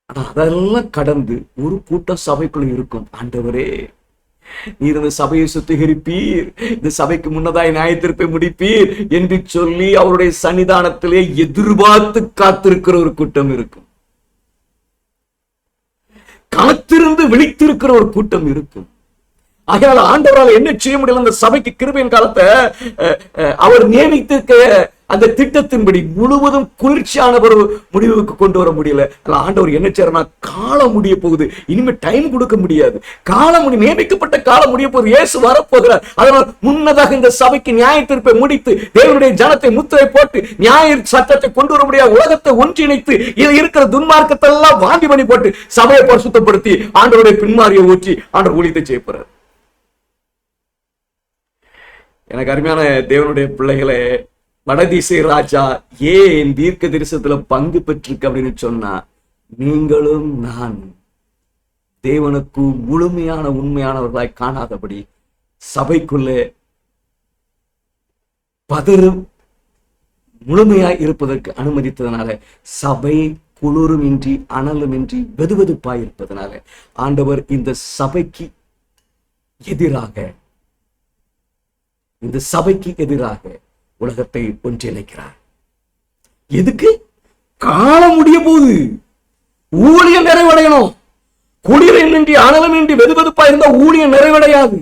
ஆனா அதெல்லாம் கடந்து ஒரு கூட்டம் சபைக்குள்ள இருக்கும். ஆண்டவரே, நீர் இந்த சபையை சுத்திகரிப்பீர், இந்த சபைக்கு முன்னதாய் நியாயத்தீர்ப்பை முடிப்பீர் என்று சொல்லி அவருடைய சன்னிதானத்திலே எதிர்பார்த்து காத்திருக்கிற ஒரு கூட்டம் இருக்கும். காத்திருந்து விழித்திருக்கிற ஒரு கூட்டம் இருக்கும். ஆகையால் ஆண்டவரால் என்ன செய்ய முடியல? அந்த சபைக்கு கிருபையின் காலத்தை அவர் நியமித்திருக்க அந்த திட்டத்தின்படி முழுவதும் குளிர்ச்சியான ஒரு முடிவுக்கு கொண்டு வர முடியல. ஆண்டவர் என்ன செய்யறா, காலம் முடிய போகுது, இனிமே டைம் கொடுக்க முடியாது, காலம் நியமிக்கப்பட்ட காலம் முடிய போகுது, இயேசு வரப்போகிறார். அதனால் முன்னதாக இந்த சபைக்கு நியாய தீர்ப்பை முடித்து தேவனுடைய ஜனத்தை முத்திரை போட்டு நியாய சட்டத்தை கொண்டு வர முடியாது, உலகத்தை ஒன்றிணைத்து இது இருக்கிற துன்மார்க்கத்தை எல்லாம் வாந்தி பண்ணி போட்டு சபையை பரிசுத்தப்படுத்தி ஆண்டவருடைய பின்மாரியை ஊற்றி ஆண்டவர் ஊழியத்தை செய்ய போறார். எனக்கு அருமையான தேவனுடைய பிள்ளைகளே, வடதிசை ராஜா ஏன் தீர்க்க தரிசனத்துல பங்கு பெற்றிருக்கு அப்படின்னு சொன்னா, நீங்களும் நான் தேவனுக்கு முழுமையான உண்மையானவர்களாய் காணாதபடி சபைக்குள்ளே பதறும் முழுமையாய் இருப்பதற்கு அனுமதித்ததனால, சபை குளிரும் இன்றி அனலும் இன்றி வெதுவெதுப்பாய் இருப்பதனால ஆண்டவர் இந்த சபைக்கு எதிராக உலகத்தை ஒன்றிணைக்கிறார். எதுக்கு? காலம் முடிய போது, ஊழியம் நிறைவடையணும். குளிரின்றி அனலமின்றி வெதுவெதுப்பா இருந்தா ஊழியம் நிறைவடையாது.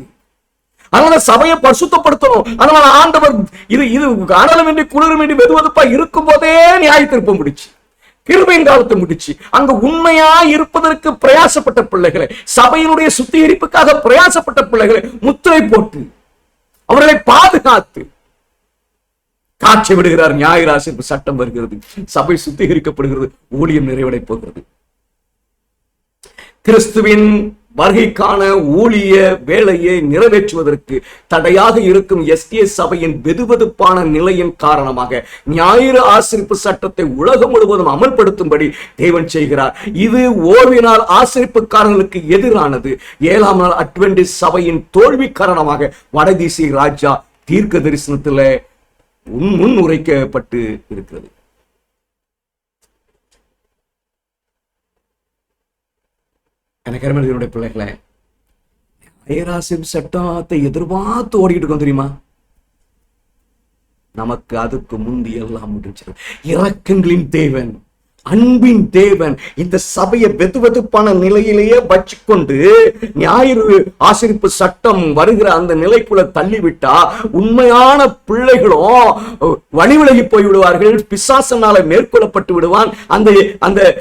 அதனால சபையை பரிசுத்தப்படுத்தணும். அதனால ஆண்டவர் இது அனலமின்றி குளிருமின்றி வெதுவெதுப்பா இருக்கும் போதே நியாய தீர்ப்பு முடிச்சு, கிருபையின் காலத்தை முடிச்சு, அங்க உண்மையா இருப்பதற்கு பிரயாசப்பட்ட பிள்ளைகளை, சபையினுடைய சுத்திகரிப்புக்காக பிரயாசப்பட்ட பிள்ளைகளை முத்திரை போட்டு அவர்களை பாதுகாத்து காட்சி விடுகிறார். ஞாயிறு சட்டம் வருகிறது, சபை சுத்திகரிக்கப்படுகிறது, ஊழியம் நிறைவடை போகிறது. கிறிஸ்துவின் வருகைக்கான ஊழிய வேலையை நிறைவேற்றுவதற்கு தடையாக இருக்கும் எஸ்டிஎஸ் சபையின் வெதுவெதுப்பான நிலையின் காரணமாக ஞாயிறு ஆசரிப்பு சட்டத்தை உலகம் முழுவதும் அமல்படுத்தும்படி தேவன் செய்கிறார். இது ஓர்வினால் ஆசரிப்புக்காரர்களுக்கு எதிரானது. 7ஆம் நாள் அட்வென்டிஸ்ட் சபையின் தோல்வி காரணமாக வடதிசை ராஜா தீர்க்க தரிசனத்தில் முன் உரைக்கப்பட்டு இருக்கிறது. எனக்கு அருமையான பிள்ளைகளை, ஞாயிறு சட்டத்தை எதிர்பார்த்து ஓடிக்கிட்டு இருக்கோம் தெரியுமா? நமக்கு அதுக்கு முந்தி எல்லாம் முடிஞ்சது. இரக்கங்களின் தேவன், அன்பின் தேவன் இந்த சபையை வெதுவெதுப்பான நிலையிலேயே வச்சுக்கொண்டு ஞாயிறு ஆசரிப்பு சட்டம் வருகிற அந்த நிலைக்குள்ள தள்ளிவிட்டா உண்மையான பிள்ளைகளும் வழி விலகி போய் விடுவார்கள். பிசாசனால மேற்கொள்ளப்பட்டு விடுவான்.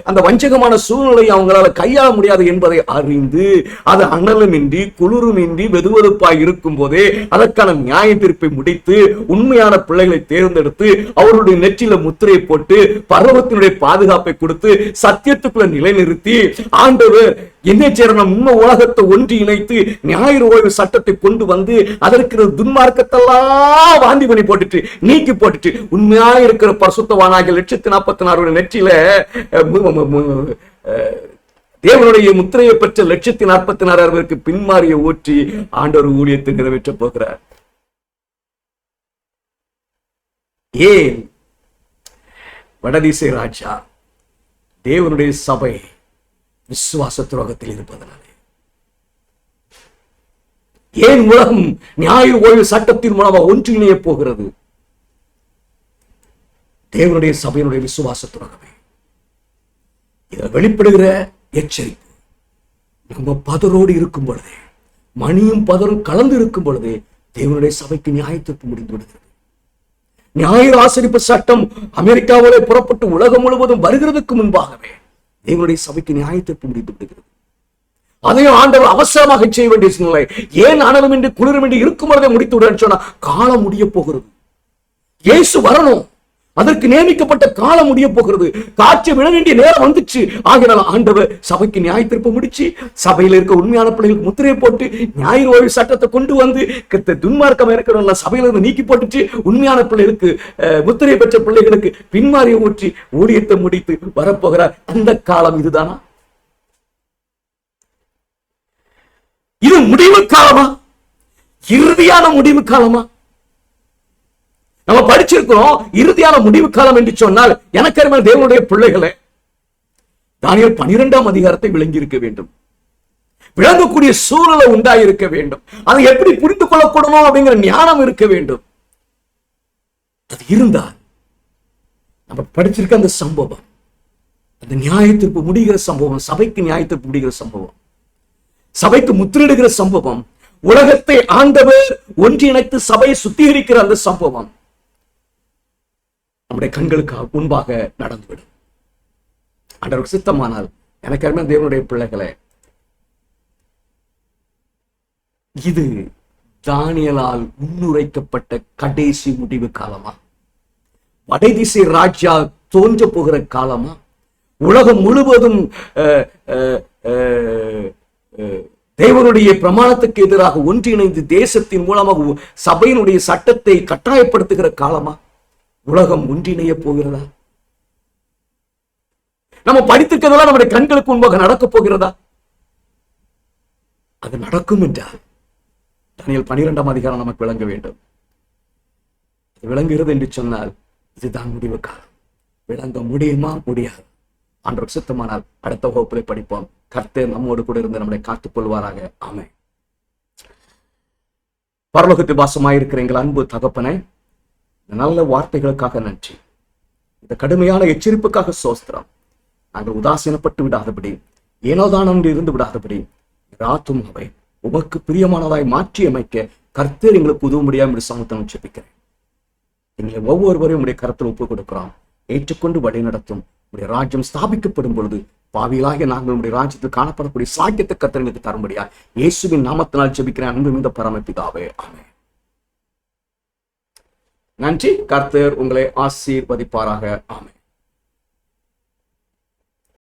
அந்த வஞ்சகமான சூழ்நிலையை அவங்களால கையாள முடியாது என்பதை அறிந்து, அது அனலுமின்றி குளிருமின்றி வெதுவெதுப்பாய் இருக்கும் போதே அதற்கான நியாய தீர்ப்பை முடித்து உண்மையான பிள்ளைகளை தேர்ந்தெடுத்து அவருடைய நெற்றில முத்திரையை போட்டு பரலோகத்தினுடைய பாதுகாப்பை கொடுத்து சத்தியத்துக்குள்ள நிலைநிறுத்தி ஆண்டவர் என்ன செய்யணும், உண்மை உலகத்தை ஒன்றி இணைத்து ஞாயிறு ஓய்வு சட்டத்தை கொண்டு வந்து அதற்கு துன்மார்க்கத்தெல்லாம் வாந்தி பண்ணி போட்டுட்டு நீக்கி போட்டுட்டு உண்மையா இருக்கிற பரிசுத்தவானாகிய 144 நெற்றில தேவனுடைய முத்திரையை பெற்ற 144 பின்மாரியை ஊற்றி ஆண்டவர் ஊழியத்தை நிறைவேற்ற போகிறார். ஏன்? வடதிசை ராஜா தேவனுடைய சபை விசுவாச துரோகத்தில் இருப்பதனாலே. ஏன் உலகம் ஞாயிறு ஓய்வு சட்டத்தின் மூலமாக ஒன்றிணைய போகிறது? தேவனுடைய சபையினுடைய விசுவாச துரோகமே. இதில் வெளிப்படுகிற எச்சரிப்பு, நம்ம பதரோடு இருக்கும் பொழுதே, மணியும் பதரும் கலந்து இருக்கும் பொழுதே தேவனுடைய சபைக்கு நியாயத்திற்கு முடிந்து விடுகிறது. ஞாயிறு ஆசரிப்பு சட்டம் அமெரிக்காவிலே புறப்பட்டு உலகம் முழுவதும் வருகிறதுக்கு முன்பாகவே தேவனுடைய சபைக்கு நியாயத்திற்கு முடிந்து விடுகிறது. அதையும் ஆண்டவர் அவசரமாக செய்ய வேண்டிய சூழ்நிலை. ஏன் அனலும் என்று குளிரும் என்று இருக்கும் பொழுதே முடித்து விடுறேன்னு சொன்னா காலம் முடிய போகிறது. இயேசு வரணும், அதற்கு நியமிக்கப்பட்ட காலம் முடிய போகிறது. காட்சி விட வேண்டிய நேரம் வந்துச்சு. ஆகினால ஆண்டவர் சபைக்கு நியாய தீர்ப்பு முடிச்சு, சபையில் இருக்க உண்மையான பிள்ளைகளுக்கு முத்திரையை போட்டு ஞாயிறு ஓய்வு சட்டத்தை கொண்டு வந்து துன்மார்க்கம் இருக்கிற சபையில இருந்து நீக்கி போட்டுச்சு. உண்மையான பிள்ளைகளுக்கு முத்திரை பெற்ற பிள்ளைகளுக்கு பின்மாறிய ஊற்றி ஊழியத்தை முடித்து வரப்போகிறார். அந்த காலம் இதுதானா? இது முடிவு காலமா? இறுதியான முடிவு காலமா? நம்ம படிச்சிருக்கிறோம் இறுதியான முடிவு காலம் என்று சொன்னால், எனக்கு அருமையான தேவனுடைய பிள்ளைகளே, தானியேல் 12ஆம் அதிகாரத்தை விளங்கி இருக்க வேண்டும். விளங்கக்கூடிய சூழலை உண்டாயிருக்க வேண்டும். அதை எப்படி புரிந்து கொள்ளக்கூடணும் அப்படிங்கிற ஞானம் இருக்க வேண்டும். அது இருந்தால் நம்ம படிச்சிருக்க அந்த சம்பவம், அந்த நியாயத்திற்கு முடிகிற சம்பவம், சபைக்கு நியாயத்திற்கு முடிகிற சம்பவம், சபைக்கு முத்திரிடுகிற சம்பவம், உலகத்தை ஆண்டவர் ஒன்றிணைத்து சபையை சுத்திகரிக்கிற அந்த சம்பவம் நம்முடைய கண்களுக்கு முன்பாக நடந்துவிடும். ஆண்டவருக்கு சித்தமானால் எனக்கு அருமையான தேவனுடைய பிள்ளைகளே, இது தானியேலால் முன்னுரைக்கப்பட்ட கடைசி முடிவு காலமா? வடதிசை ராஜ்யா தோன்ற போகிற காலமா? உலகம் முழுவதும் தேவனுடைய பிரமாணத்துக்கு எதிராக ஒன்றிணைந்து தேசத்தின் மூலமாக சபையினுடைய சட்டத்தை கட்டாயப்படுத்துகிற காலமா? உலகம் ஒன்றிணைய போகிறதா? நம்ம படித்திருக்கிறதெல்லாம் நம்முடைய கண்களுக்கு முன்பாக நடக்க போகிறதா? அது நடக்கும் என்றால் தானியேல் 12ஆம் அதிகாரம் நமக்கு விளங்க வேண்டும். விளங்குகிறது என்று சொன்னால் இதுதான் முடிவு காலம். விளங்க முடியுமா? முடியாது. ஆண்டவருக்கு சித்தமானால் அடுத்த வகுப்பிலே படிப்போம். கர்த்தர் நம்மோடு கூட இருந்து நம்மளை காத்துக் கொள்வாராக. ஆமென். பரலோகத்தில் வாசமாயிருக்கிற எங்கள் அன்பு தகப்பனே, நல்ல வார்த்தைகளுக்காக நன்றி. இந்த கடுமையான எச்சரிப்புக்காக சோஸ்திரம். நாங்கள் உதாசீனப்பட்டு விடாதபடி, ஏனோதான் என்று இருந்து விடாதபடி ஆத்துமாவை உமக்கு பிரியமானதாய் மாற்றி அமைக்க கர்த்தர் எங்களுக்கு உதவும்படியாக என்று சமூகத்தை ஜெபிக்கிறேன். எங்களை ஒவ்வொருவரையும் உடைய கருத்தில் ஒப்புக் கொடுக்கிறோம். ஏற்றுக்கொண்டு வழி நடத்தும். உடைய ராஜ்யம் ஸ்தாபிக்கப்படும் பொழுது பாவிகளாகிய நாங்கள் உடைய ராஜ்யத்தில் காணப்படக்கூடிய சாக்கியத்தை கர்த்தர் எங்களுக்கு தரும்படியா இயேசுவின் நாமத்தினால் ஜெபிக்கிறேன் அன்பு மிகுந்த பரமபிதாவே. ஆமென். நன்றி. கர்த்தர் உங்களை ஆசீர்வதிப்பாராக. ஆமென்.